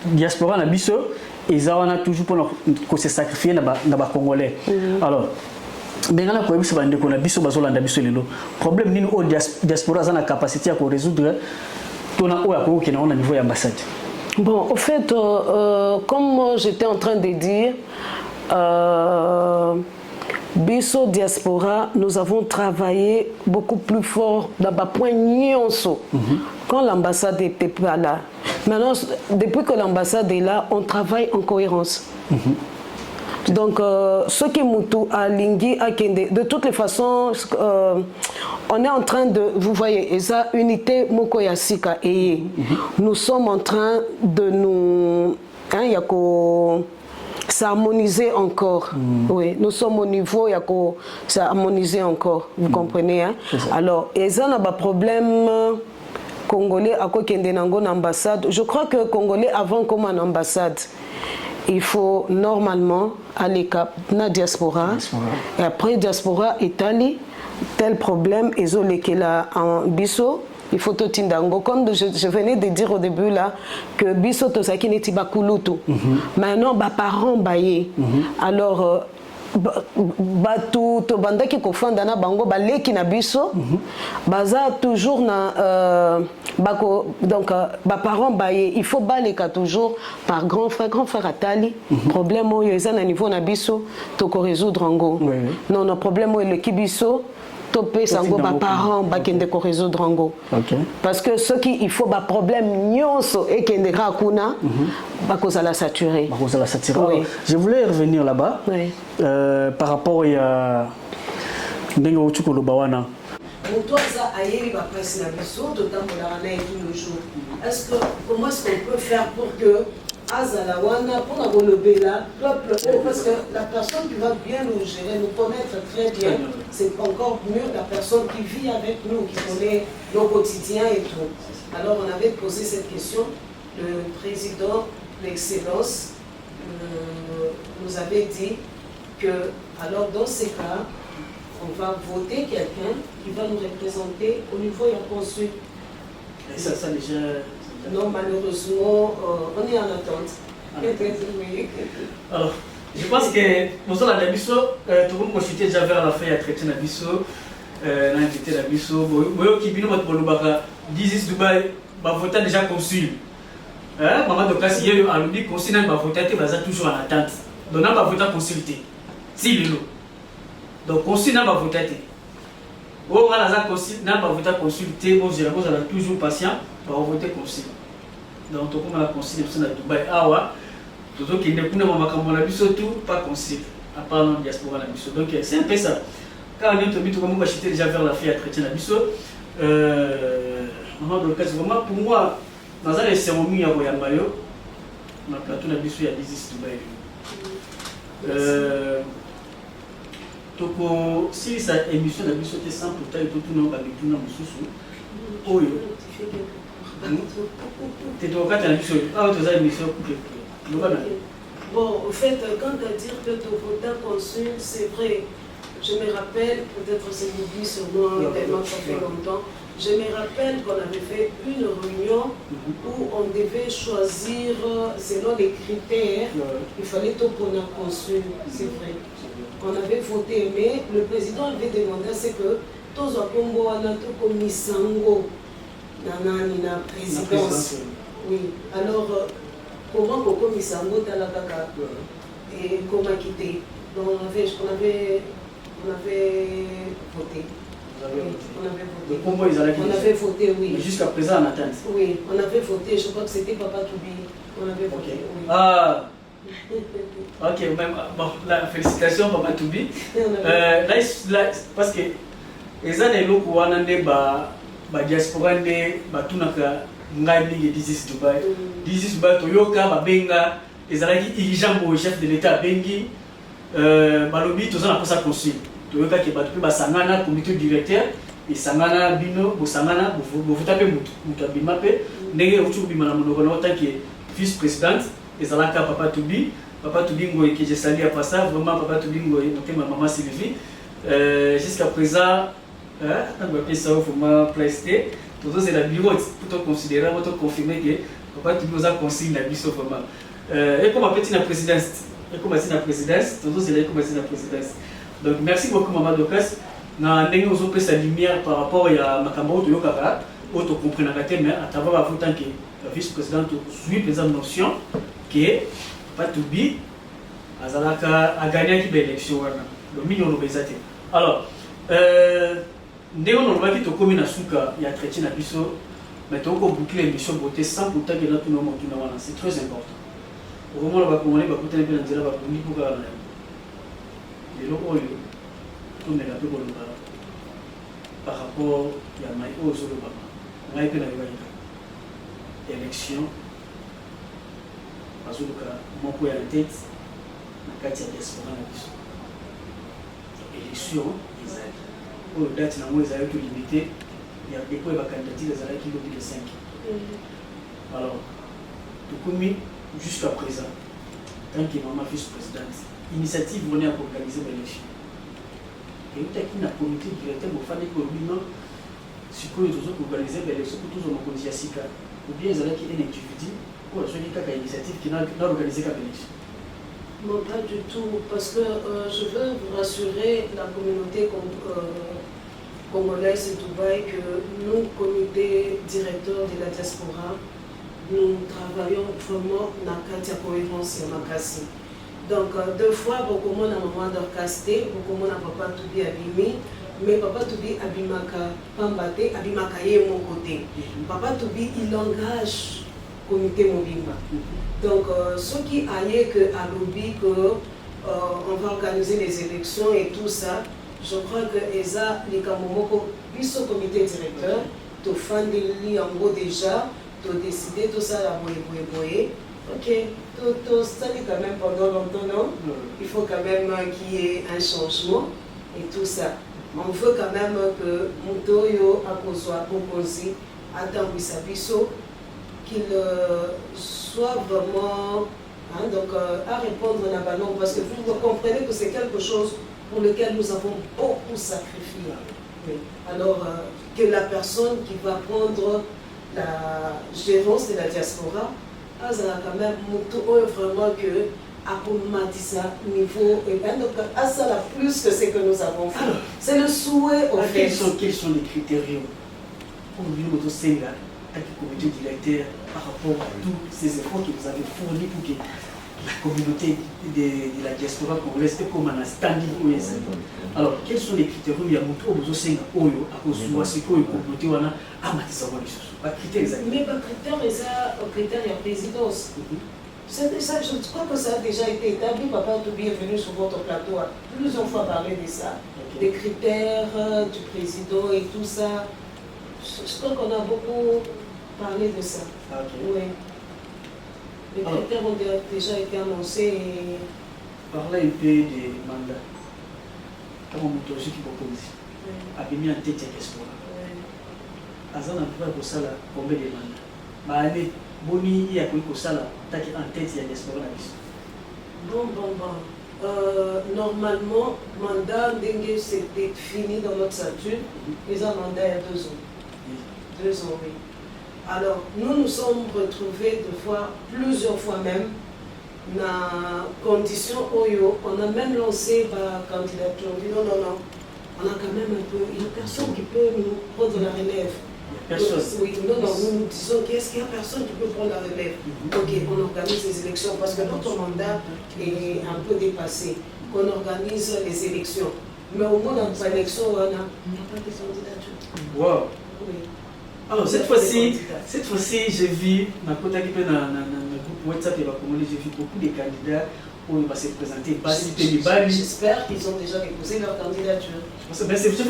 diaspora na biso. Ils ont toujours pour se sacrifier dans les Congolais. Alors, mais quand on a le problème ni au diaspora a la capacité à résoudre au niveau de l'ambassade. Bon, au fait, comme j'étais en train de dire, Bisso Diaspora, nous avons travaillé beaucoup plus fort dans le point Nyonso, quand l'ambassade n'était pas là. Maintenant, depuis que l'ambassade est là, on travaille en cohérence. Donc, ce qui Moutou à Lingui, à Kende, de toutes les façons, on est en train de, vous voyez, Esa unité Mokoyasika et nous sommes en train de nous, s'harmoniser encore. Oui, nous sommes au niveau, il y a qu'à s'harmoniser encore, vous comprenez. Hein? Alors, Esa n'a pas de problème. Congolais à quoi ambassade. Je crois que Congolais avant comme en ambassade, il faut normalement aller cap na diaspora. Et après diaspora Italie, tel problème et là en biso. Il faut tout tindango. Comme je venais de dire au début là, que biso tosaki neti bakulutu. Maintenant, ba parents baye. Alors tout banda qui kofanda na bango baleki na biso baza toujours na bako donc ba parents baye il faut baleka toujours par grand frère atali problème oyo eza na niveau na biso to ko résoudre ngo non problème oyo le kibiso topé sango ba parents ba kende ko résoudre ngo parce que ce qui il faut ba problème nyonso et kende ka kuna ba koza la saturer je voulais revenir là-bas par rapport à ndengo uchukolo bawana est-ce que comment est-ce qu'on peut faire pour que Azalawana, pour le peuple, parce que la personne qui va bien nous gérer, nous connaître très bien, c'est encore mieux la personne qui vit avec nous, qui connaît nos quotidiens et tout. Alors on avait posé cette question, le président, l'excellence, nous avait dit que, alors dans ces cas, on va voter quelqu'un qui va nous représenter au niveau de la consul. Ça déjà... Non, malheureusement, on est en attente. Alors, je pense que nous allons à Nabiso, tout le monde consulté déjà vers la fin à traiter Nabiso, l'invité Nabiso, moi qui vient de Bolobara, 10 Dubaï, ma voté déjà consul. Maman de classe hier a dit consul n'a pas voté, il va toujours en attente. Donc n'a pas voté consulté. Si le lot. Donc consul n'a pas voté. On n'a pas voté consulté, bon, je suis toujours patient. On va voter consul. Donc, comme la consul de Dubaï, tout ce qui n'est pas consul, à part la diaspora. Donc, c'est un peu ça. Quand on est déjà vers la fille à chrétien, Maman Dorcas, vraiment pour moi, dans la cérémonie à Boyambayo, on a plateau de Bissou, il y a 10 Dubaï. Donc, si cette émission de Bissou était sans pourtant, il faut tout le monde avec tout le monde sous. Oh, tu es au cas de la Bissou. Ah, tu as une émission. Bon, en fait, quand tu as dit que tu as consul, c'est vrai. Je me rappelle, peut-être c'est m'oublie sur moi, tellement ça fait longtemps. Je me rappelle qu'on avait fait une réunion où on devait choisir selon les critères. Il fallait tout pour un consul, c'est vrai. On avait voté, mais le président avait demandé à ce que tous les Congo comme Misango, la présidence. Oui, alors comment Coco Misango Talakaka et comment quitter. Donc on avait voté. On avait voté, oui. Mais jusqu'à présent, on attend. Oui, on avait voté, je crois que c'était Papa Toubi. On avait voté, oui. Ah ok, même, bon, la félicitation Papa Toubi. Là, parce que les années où on a des diaspora, on a des 10 Dubaï. 10 Dubaï, Toyoka, Benga, les années dirigeants, chef de l'État, Bengi, Balobi, tout ça, on a ça consul. Toyoka qui bat plus basangana comité directeur et sangana bino bosangana vous tapez mutu bimape ndenge utu bimana monoko na tant que vice présidente et zalaka Papa Toubi ngoy que je salue après ça vraiment Papa Toubi ngoy noté ma maman Sylvie jusqu'à présent tant que ça faut ma placer tout c'est la bureau pour considérer pour confirmer que Papa Toubi nous a consigne la biso vraiment et comme petit la présidence tout c'est là comme la présidence. Donc merci beaucoup Maman Dorcas. Nous avons pris sa lumière par rapport à Makambo Toyokaka, autre comprenant mais à travers vous tant que vice-président suit présent notion que Patoubi a gagné l'élection. Le million de Bézate. Alors, nous avons dit que comme il y a traité Nabiso, mais nous avons bouclé l'émission beauté sans pourtant que tout le monde c'est très important. Au moment où on va commander, on va coûter un peu dans la pour tout n'est pas par rapport à ma aux autres élection parce que mon point en tête la carte de diaspora élection aux dates na moi ils limité il y a des points de candidature des qui l'ont de 5 alors tout comme jusqu'à présent tant que maman vice-présidente initiative venait à organiser l'élection. Et il y a un comité directeur pour faire des communes, suppose qu'ils organiser l'élection pour tous les gens ou bien ils ont une activité pour une initiative qui n'a organisé l'élection. Non, pas du tout, parce que je veux vous rassurer la communauté congolaise et Dubaï que nous, comité directeur de la diaspora, nous travaillons vraiment dans la cohérence et la casse. Donc, deux fois, beaucoup de maman d'orchestre, beaucoup de Papa Toubi abîmé, mais Papa Toubi abimaka, Pambate, abimaka est mon côté. Papa Toubi, il engage le comité Mobimba. Donc, ceux qui aillent à lobby qu'on va organiser les élections et tout ça, je crois que ESA, les Kamomoko, le comité directeur, tu fais des en gros déjà, tu décidé tout ça à boye. Ok, tout ça quand même pendant longtemps, non? Il faut quand même qu'il y ait un changement et tout ça. On veut quand même que Moutoyo soit proposé à Tanguissabiso, qu'il soit vraiment à répondre à la ballon, parce que vous comprenez que c'est quelque chose pour lequel nous avons beaucoup sacrifié. Alors que la personne qui va prendre la gérance de la diaspora, quand même vraiment que à niveau et bien donc à ça la plus que ce que nous avons fait. C'est le souhait au fait. Quels sont les critères pour nous comité directeur par rapport à tous ces efforts que vous avez fournis pour que la communauté de la diaspora congolaise est comme un standing OS. Alors, quels sont les critères où il y a beaucoup de choses à cause de ce que la communauté a matisé les choses? Mais les critères de la présidence. Ça, je crois que ça a déjà été établi. Papa Toubi est venu sur votre plateau à plusieurs fois parler de ça. Des critères du président et tout ça. Je crois qu'on a beaucoup parlé de ça. Ah, ok. Oui. Les critères ont déjà été annoncés. Et... Parlez un peu des mandats. Comment on qui propose a mis en tête cette question. Azan a pu pour ça combien de mandats. Mais Boni il y a pour ça là, en tête il y a l'espoir là. Bon. Normalement, mandat dengue c'était fini dans notre statut. Ils ont mandat il y a 2 ans. 2 ans, oui. Alors, nous sommes retrouvés plusieurs fois même, dans condition OYO. On a même lancé ma candidature. On dit non, on a quand même un peu, il n'y a personne qui peut nous prendre la relève. Personne. Oui, non, nous nous disons qu'est-ce qu'il n'y a personne qui peut prendre la relève. Ok, on organise les élections parce que notre mandat est un peu dépassé. On organise les élections. Mais au moins, dans les élections, on n'a pas de candidature. Wow. Oui. Alors cette fois-ci, j'ai vu, dans le groupe WhatsApp, j'ai vu beaucoup de candidats où il va se présenter. J'espère qu'ils ont déjà déposé leur candidature. C'est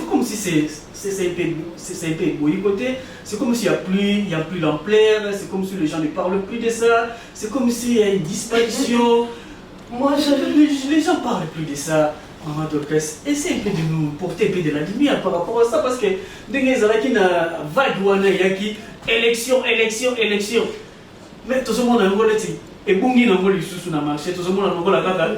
comme si c'est un peu boycotté, c'est comme s'il n'y a plus d'ampleur, c'est comme si les gens ne parlent plus de ça, c'est comme s'il y a une disparition. Les gens ne parlent plus de ça. Maman Dorcas, essaye un peu de nous porter un peu de la lumière par rapport à ça parce que dès qu'il y a une vague, il y a élection. Mais tout le monde a un rôle et bungi na ngoli susu na marché tout le monde na ngola kaka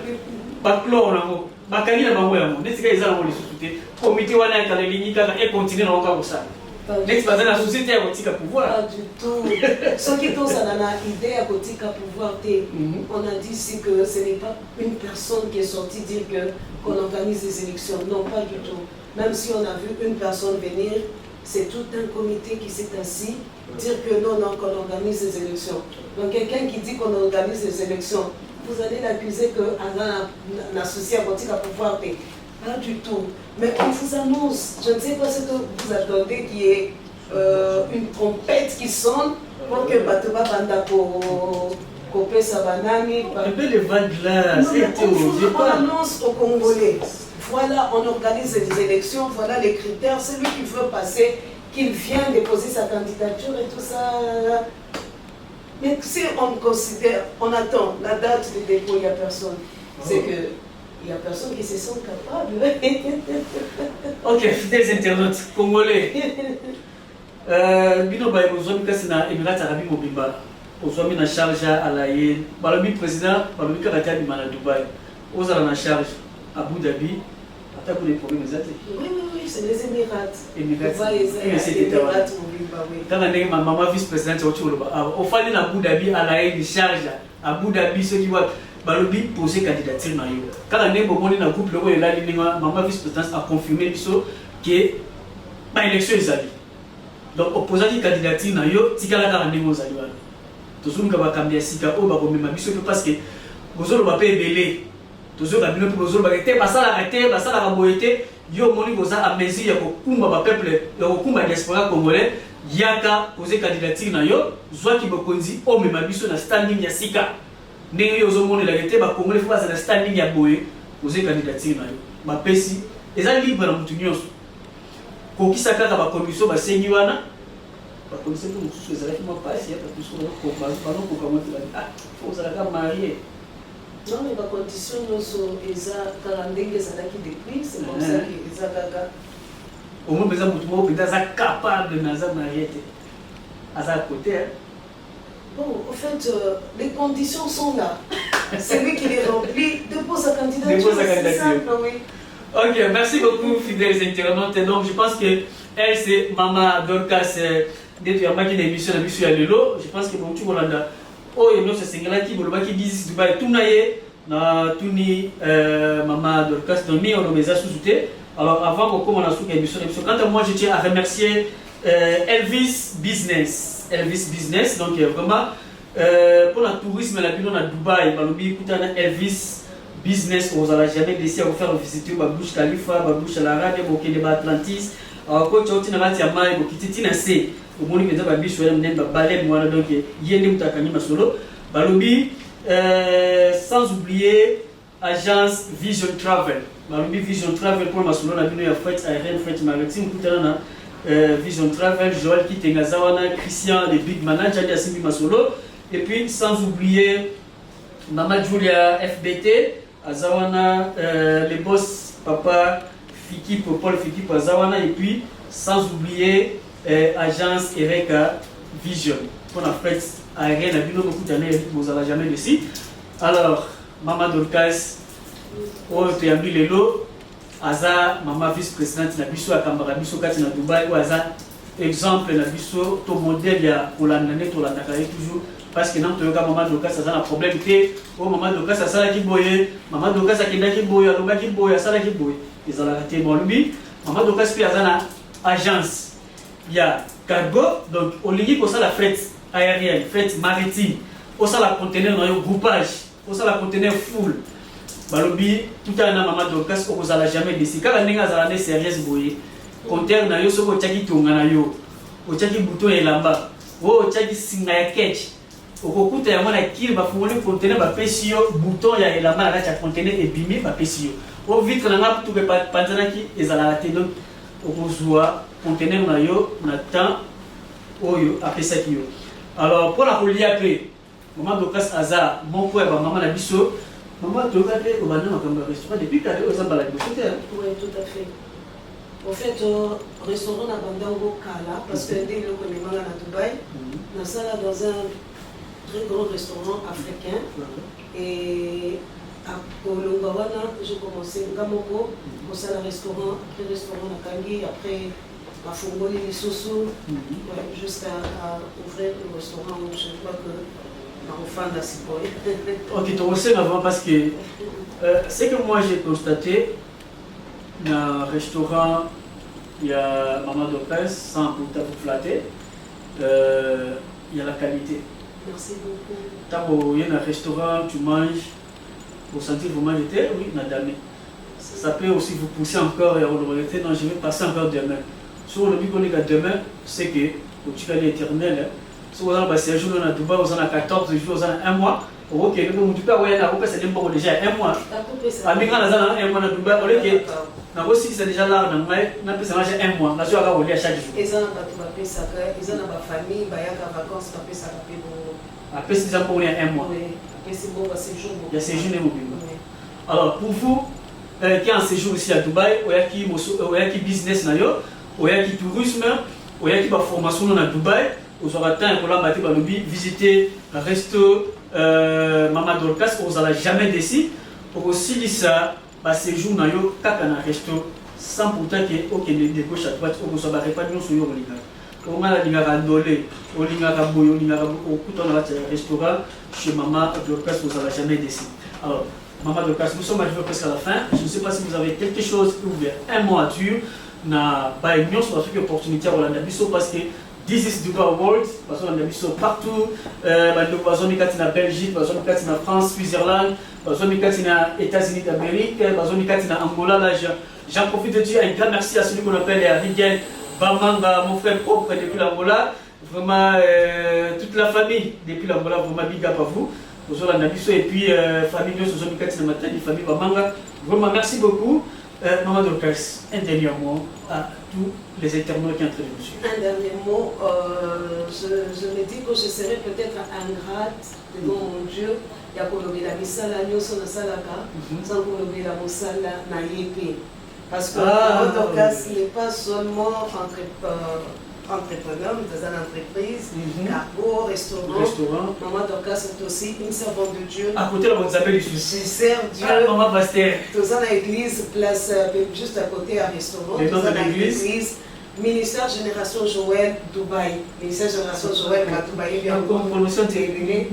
ba clore na ngo bakani na bango ya ngo netsika ezala ngoli susu te comité wana ya kala linyi kaka et continuer na ngoka kosala next bazana la société ya kotika pouvoir pas du tout. Ceux qui ont l'idée à kotika pouvoir on a dit ici que ce n'est pas une personne qui est sortie dire qu'on organise des élections, non pas du tout. Même si on a vu une personne venir, c'est tout un comité qui s'est assis dire que non, qu'on organise des élections. Donc quelqu'un qui dit qu'on organise des élections, vous allez l'accuser qu'un associé à Kotika pouvoir pas du tout. Mais on vous annonce, je ne sais pas ce que vous attendez qu'il y ait une trompette qui sonne pour que Batoba Banda Kopé Sabanani. Un peu les vagues là, on annonce aux Congolais. Voilà, on organise des élections, voilà les critères. Celui qui veut passer, qu'il vienne déposer sa candidature et tout ça. Mais si on considère, on attend la date de dépôt, il n'y a personne. C'est que il n'y a personne qui se sent capable. Ok, fidèles internautes congolais. Bino Baye, vous avez vu na Émirats Arabes Mobimba. Vous avez na charge à la Yen. Le président, le Karatia du Mana Dubaï. Vous avez na charge à Abu Dhabi. Attends pour les problèmes exacts. Oui, c'est les Émirats. Émirats. Émirats Mobimba, oui. Quand on a ma maman vice-présidente, au fallait na Abu Dhabi à la Yen charge. Abu Dhabi, ceux qui voient. Balobi poser candidature na yo. Quand on est bon dans groupe le là maman vice-présidence a confirmé que ba élection ezali. Donc opposant qui candidature na yo tikala ka ndemo ezali wana. Tozunga ba kambia sika o ba komema biso parce que bozolo ba pe belé. Tozolo bino pe bozolo ba te basala ba boyete yo moni boza a mesure ya kokumba ba peuple ya kokumba diaspora congolais yaka poser candidature na yo zwa ki bokonzi o mema biso na standing ya sika. Ndenge yo zomone la gete ba congolais faut na standing ya boye poser candidature na yo ba pesi eza libre na mutu nyonso ko kisaka ka ba commission ba sengi wana ba commission ko mususu ezala ki mo pasi ya parce que ko ba no ko kamata faut ça la marier. Non mais ba condition nyonso eza kala ndenge ezala ki depuis c'est comme ça que eza gaga au moins besoin mutu mo penda za capable na za marier te aza côté hein. Bon, en fait, les conditions sont là. C'est lui qui les remplit, dépose sa candidature. C'est simple, oui. Ok, merci beaucoup, fidèles internautes. Donc, je pense que elle, c'est Maman Dorcas, d'être en maquille d'émission, la mission à Lelo. Je pense que bon, tu vois là, oh, il y a ce single qui, bon, qui dit Dubaï, tout naïe, na tout ni Maman Dorcas, donc ni on a sous-souté. Alors, avant qu'on commence l'émission, quant à moi, je tiens à remercier Elvis Business. Donc vraiment pour le tourisme la bino na Dubaï balobi kutana Elvis Business on va jamais laisser à faire visiter ba Burj Khalifa ba Burj Al Arab bokende ba Atlantis ko choti na bati ya mai bokititi na se omoni penza ba biso na mnenda balem wana donc yende mutakani masolo balobi sans oublier agence Vision Travel balobi Vision Travel pour masolo na bino ya freight aérienne freight maritime kutana na Vision Travel, Joël Kitengazawana, Christian, les Big Manager, Yassimi Masolo. Et puis, sans oublier Maman Julia FBT, Azawana, les boss, Papa Fiki, Paul Fiki, Azawana. Et puis, sans oublier Agence Ereka Vision. On a fait aérienne, à beaucoup d'années, vous n'allez jamais dessus. Alors, Maman Dorcas, tu as mis les lots. Aza, Maman vice-présidente, na biso à Kambara, biso kati na Dubaï, ou Aza, exemple, na biso, ton modèle, ya, pour l'année, pour l'année, toujours. Parce que non, tu as Maman Dorcas, ça a un problème. Oh, Maman Dorcas, ça a qui boye. Maman Dorcas, ça a qui boye, Aloma qui boye, ça a qui boye. Ils ont arrêté bon lui. Maman Dorcas, puis Aza, na agence. Il y a cargo, donc, au lieu pour ça, la fret aérienne, fret maritime, au ça, la conteneur dans le groupage, au ça, la conteneur full. Balobi, tout à l'heure, Maman Dorcas, vous n'allez jamais décider. Quand on est dans la sérieuse, boye, conteneur, na yo, so ko tchaki tongana yo, o tchaki bouton et là-bas, o tchaki singa ya catch. Okukuta ya mwana kili bafungoli conteneur ba pesio bouton ya elamba na cha conteneur ebimi ba pesio o vitre na ngap tuke panzana ki ezala te donc okozwa conteneur na yo na temps oyo apesa ki yo. Alors pour la kolia pe Maman Dorcas Aza mon ko ba maman na biso maman toka pe o bana makamba restaurant depuis ka o za bala biso te. Oui, tout à fait. En fait, restaurant na bandango kala parce que dès le connaît à Dubaï, na sala dans un très grand restaurant africain. Et à Kolongawana, j'ai commencé Gamoko, au salon restaurant, après restaurant à Kangi, après à Fongoli et Soso, jusqu'à ouvrir le restaurant où je crois que ma fan a si bon. Ok, tu sais avant parce que c'est que moi j'ai constaté dans le restaurant, il y a Maman Dorcas, sans pour vous flatter, il y a la qualité. Merci beaucoup. Quand il y a un restaurant, tu manges, vous sentez que vous mangez, oui, madame. Ça peut aussi vous pousser encore et vous regretter, non, je vais passer encore demain. Sur le but qu'on est demain, c'est que tu vas l'éternel. Si vous avez passé un jour à Dubaï, vous en avez 14 jours, vous en avez un mois. Ok, vous pouvez avoir déjà un mois. Avec un mois à Dubaï, on est na aussi c'est déjà là na mai na pesa manger un mois na joa ka olia chaque jour ils ont ba ba pesa ka ils ont ba famille ba ya ka vacances ba pesa ka pe bo a pesa déjà pour un mois oui pesa bon ba séjour il y a séjour mobile. Alors pour vous qui est en séjour ici à Dubaï ou ya qui business na yo ou ya qui tourisme ou ya qui ba formation na Dubaï vous aurez temps pour la bâtir ba lobby visiter le resto Maman Dorcas vous allez jamais décider pour aussi dire ça ba séjour na yo kaka na resto sans pourtant que okende de gauche à droite o so ba répartition sur yo linga o ngala linga ka ndolé o linga ka boyo linga ka o kuto na restaurant chez Maman Dorcas vous allez jamais décider. Alors Maman Dorcas, nous sommes arrivés presque à la fin. Je ne sais pas si vous avez quelque chose ou bien un mot à dire na ba union sur la opportunité à Hollande parce que this is Dubai World, parce qu'on a mis ça partout. Nous avons mis en Belgique, nous avons mis en France, Switzerland, nous avons mis en États-Unis d'Amérique, nous avons mis en Angola. Là, j'en profite de dire un grand merci à celui qu'on appelle Rigel Bamanga, mon frère propre depuis l'Angola. Vraiment, toute la famille depuis l'Angola, vraiment big up à vous. Nous avons mis ça et puis famille, nous avons mis en famille Bamanga. Vraiment, merci beaucoup. Maman Dorcas, un dernier mot à tous les internautes qui entrent dessus. Un dernier mot, je me dis que je serais peut-être ingrate devant mon Dieu. Il y a la misala nyoso na salaka, sans la mosala na yepe. Parce que Maman Dorcas n'est pas seulement entrepreneur dans une entreprise, cargo, restaurant. Maman Dorcas est aussi une servante de Dieu. À côté de votre appel, je sers Dieu. Maman Pasteur. Dans une église, place juste à côté à restaurant. Et dans une église, ministère Génération Joël Dubaï. Ministère Génération Joël à Dubaï.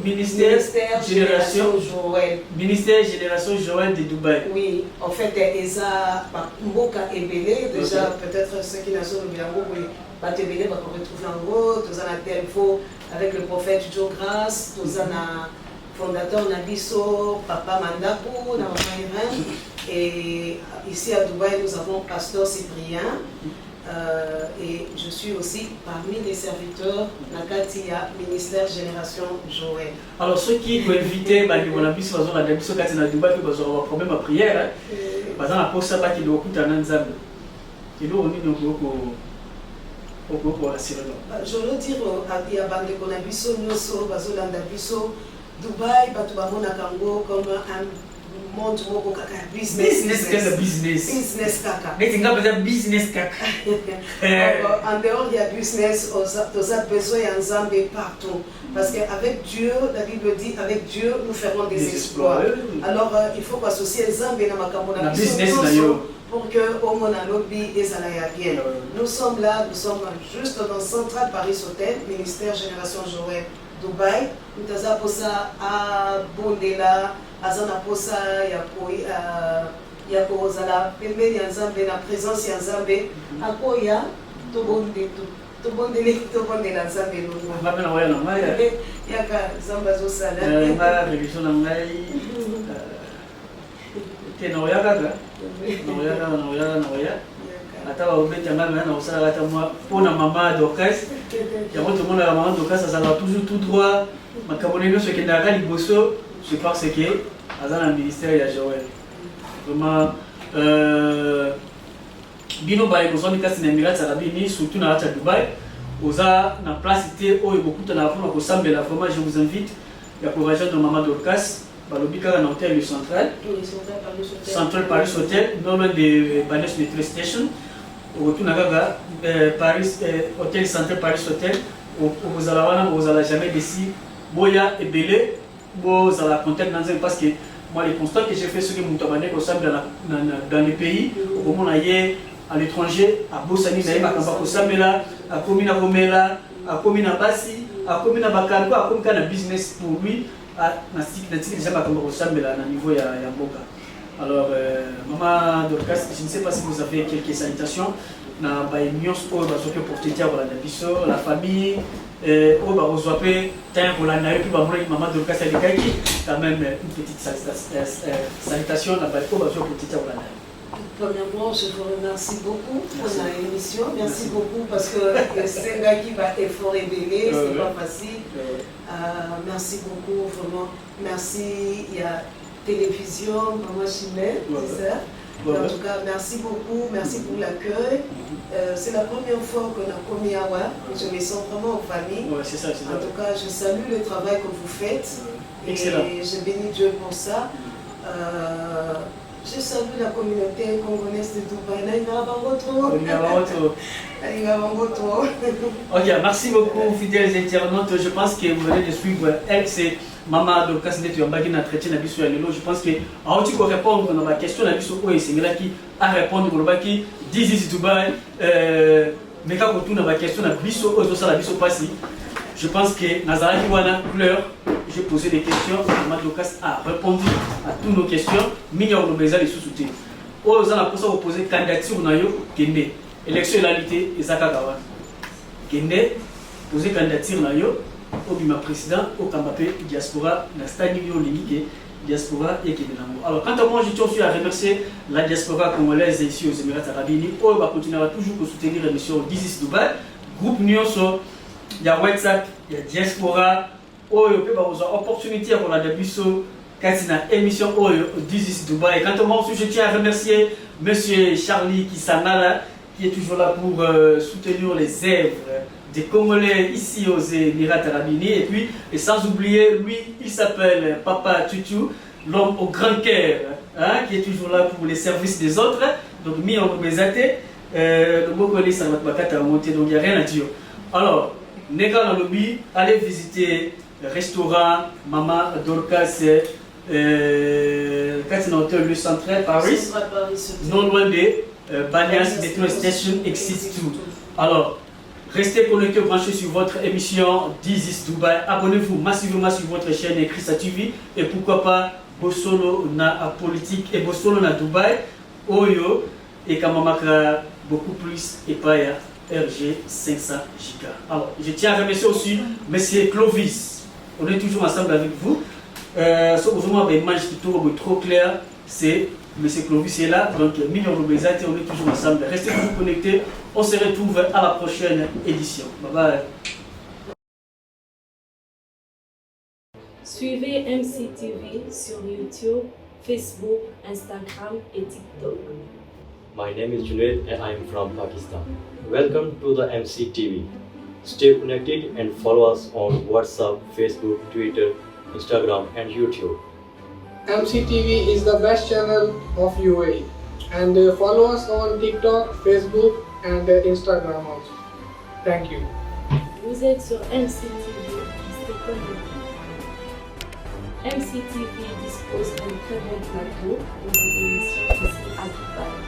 Ministère Génération Joël. Ministère Génération Joël de Dubaï. Oui, en fait, Eza Mboka Ebele, déjà peut-être ceux qui n'ont pas vu Batebele va retrouver en gros, tous en Telfo avec le prophète Joe Grace, tous en fondateur Nabiso, Papa Mandapou, et ici à Dubaï nous avons Pasteur Cyprien et je suis aussi parmi les serviteurs Nakatia, ministère Génération Joël. Alors ceux qui peuvent éviter, on a vu sur la Nabiso Katina Dubaï, parce qu'on a un problème à prière, par exemple, à Posa, qui doit écouter un ensemble. Et nous, on est beaucoup. Je veux dire à bande qu'on a biso nyoso bazolanda biso Dubaï bato bamonaka ngo comme un monde moko kaka business kaka en dehors il y a business toza besoin ya nzambe partout parce qu'avec Dieu la Bible dit avec Dieu nous ferons des exploits alors il faut associer nzambe na makambo na biso pour que au mona lobby ezala ya bien. Nous sommes là, nous sommes juste dans Central Paris Hotel, ministère Génération Joël Dubaï. Nous avons posa à Bondela, à Zana posa ya kozala pembe ya nzambe na présence ya nzambe akoya to bondela nzambe lolo. Ba na waya na ngai. Yaka zamba zo sala. Ma religion na ngai. Tena waya kaka. Noya. Ata baobeta ngai na osala ata moi mpona mama Dorcas. Yango tomonaka mama Dorcas azalaka toujours tout droit. Makambo na nyonso ekendaka liboso c'est parce que aza na ministère ya Joël. Vraiment bino baye kozwami kasi na Emirates Arabes Unis surtout na kati ya Dubaï oza na place te oyo bokutana mpona kosambela. Vraiment je vous invite ya korejoindre mama Dorcas balobi kaka na hôtel du Central Paris Hotel non loin de Banes Metro Station okotuna kaka Paris hôtel Central Paris Hotel okozala wana okozala jamais déçu boya ebele bozala contact na nzambe parce que moi les constats que j'ai fait soki moto abande kosambela dans les pays okomona ye à l'étranger abosani na ye makambo akosambela akomi na komela akomi na basi akomi na bakanko akomi kaka na business pour lui déjà makambo kosambela na niveau ya mboka. Alors maman Dorcas, je ne sais pas si vous avez quelques salutations na baimios oyo bazoki opportunité ya kolanda biso la famille oyo bakozwa mpe temps kolanda yo mpe bamonaki maman Dorcas alekaki quand même une petite salutation na baoyo bazwi opportunité ya kolanda yo. Premièrement, je vous remercie beaucoup pour l'émission. Merci beaucoup parce que c'est un gars qui va effort et bébé, c'est pas facile. Merci beaucoup, vraiment. Merci, il y a télévision, Maman Chimène, c'est ça. En tout cas, merci beaucoup, merci pour l'accueil. C'est la première fois qu'on a commis à Awa. Je me sens vraiment en famille. Ouais, c'est ça. En tout cas, je salue le travail que vous faites. Excellent. Et je bénis Dieu pour ça. Je salue la communauté congolaise de Dubaï. Ok, merci beaucoup, fidèles internautes. Je pense que vous venez de suivre elle, c'est Maman Dorcas Ndeto Yambaki na traité na biso ya lelo. Je pense que a tu répondre à la question na biso oyo sengela ki a répondre ko baki this is Dubai mais quand on tourne la question na biso oyo ça la biso passé. Je pense que Nazaraki wana couleur j'ai posé des questions, Maman Dorcas a répondu à toutes nos questions. Minyo no beza les sous-soutés. Oyo za na posa ko poser candidature na yo kende. Élection égalité ezaka kawa. Kende poser candidature na yo obima président au Kambapé diaspora na stade yo limité diaspora et Kedenango. Alors quant à moi je tiens aussi à remercier la diaspora congolaise ici aux Émirats Arabes Unis. On va continuer toujours à soutenir l'émission This is Dubai. Groupe Nyonso, il y a WhatsApp, il y a diaspora. Oyo pe ba oza opportunité pour la débiso katina émission Oyo This is Dubai. Quant à moi aussi je tiens à remercier monsieur Charlie Kisanala qui est toujours là pour soutenir les œuvres des Congolais ici aux Émirats Arabes Unis. Et puis, et sans oublier, lui, il s'appelle Papa Tutu, l'homme au grand cœur, hein, qui est toujours là pour les services des autres. Donc, mis en obésate, le Mokoli, ça va te remonter, donc il n'y a rien à dire. Alors, Nega dans le lobby, allez visiter le restaurant Maman Dorcas, Hôtel Le Central Paris, non loin de Banias Metro Station Exit 2. Alors, restez connectés, branchés sur votre émission This is Dubai. Abonnez-vous massivement sur votre chaîne Christa TV. Et pourquoi pas, Bosolo na politique et Bosolo na Dubaï. Oyo et Kamamaka beaucoup plus et pas RG 500 Giga. Alors, je tiens à remercier aussi Monsieur Clovis. On est toujours ensemble avec vous. Ce que vous avez une image qui est trop claire, c'est Monsieur Clovis est là, donc Mignon Robezate, on est toujours ensemble. Restez toujours connectés. On se retrouve à la prochaine édition. Bye bye. Suivez MCTV sur YouTube, Facebook, Instagram et TikTok. My name is Junaid and I am from Pakistan. Welcome to the MC TV. Stay connected and follow us on WhatsApp, Facebook, Twitter, Instagram and YouTube. MCTV is the best channel of UAE, and follow us on TikTok, Facebook and Instagram also. Thank you. Vous êtes sur MCTV, restez connectés. MCTV dispose d'un très bon plateau pour des émissions ici à Dubaï.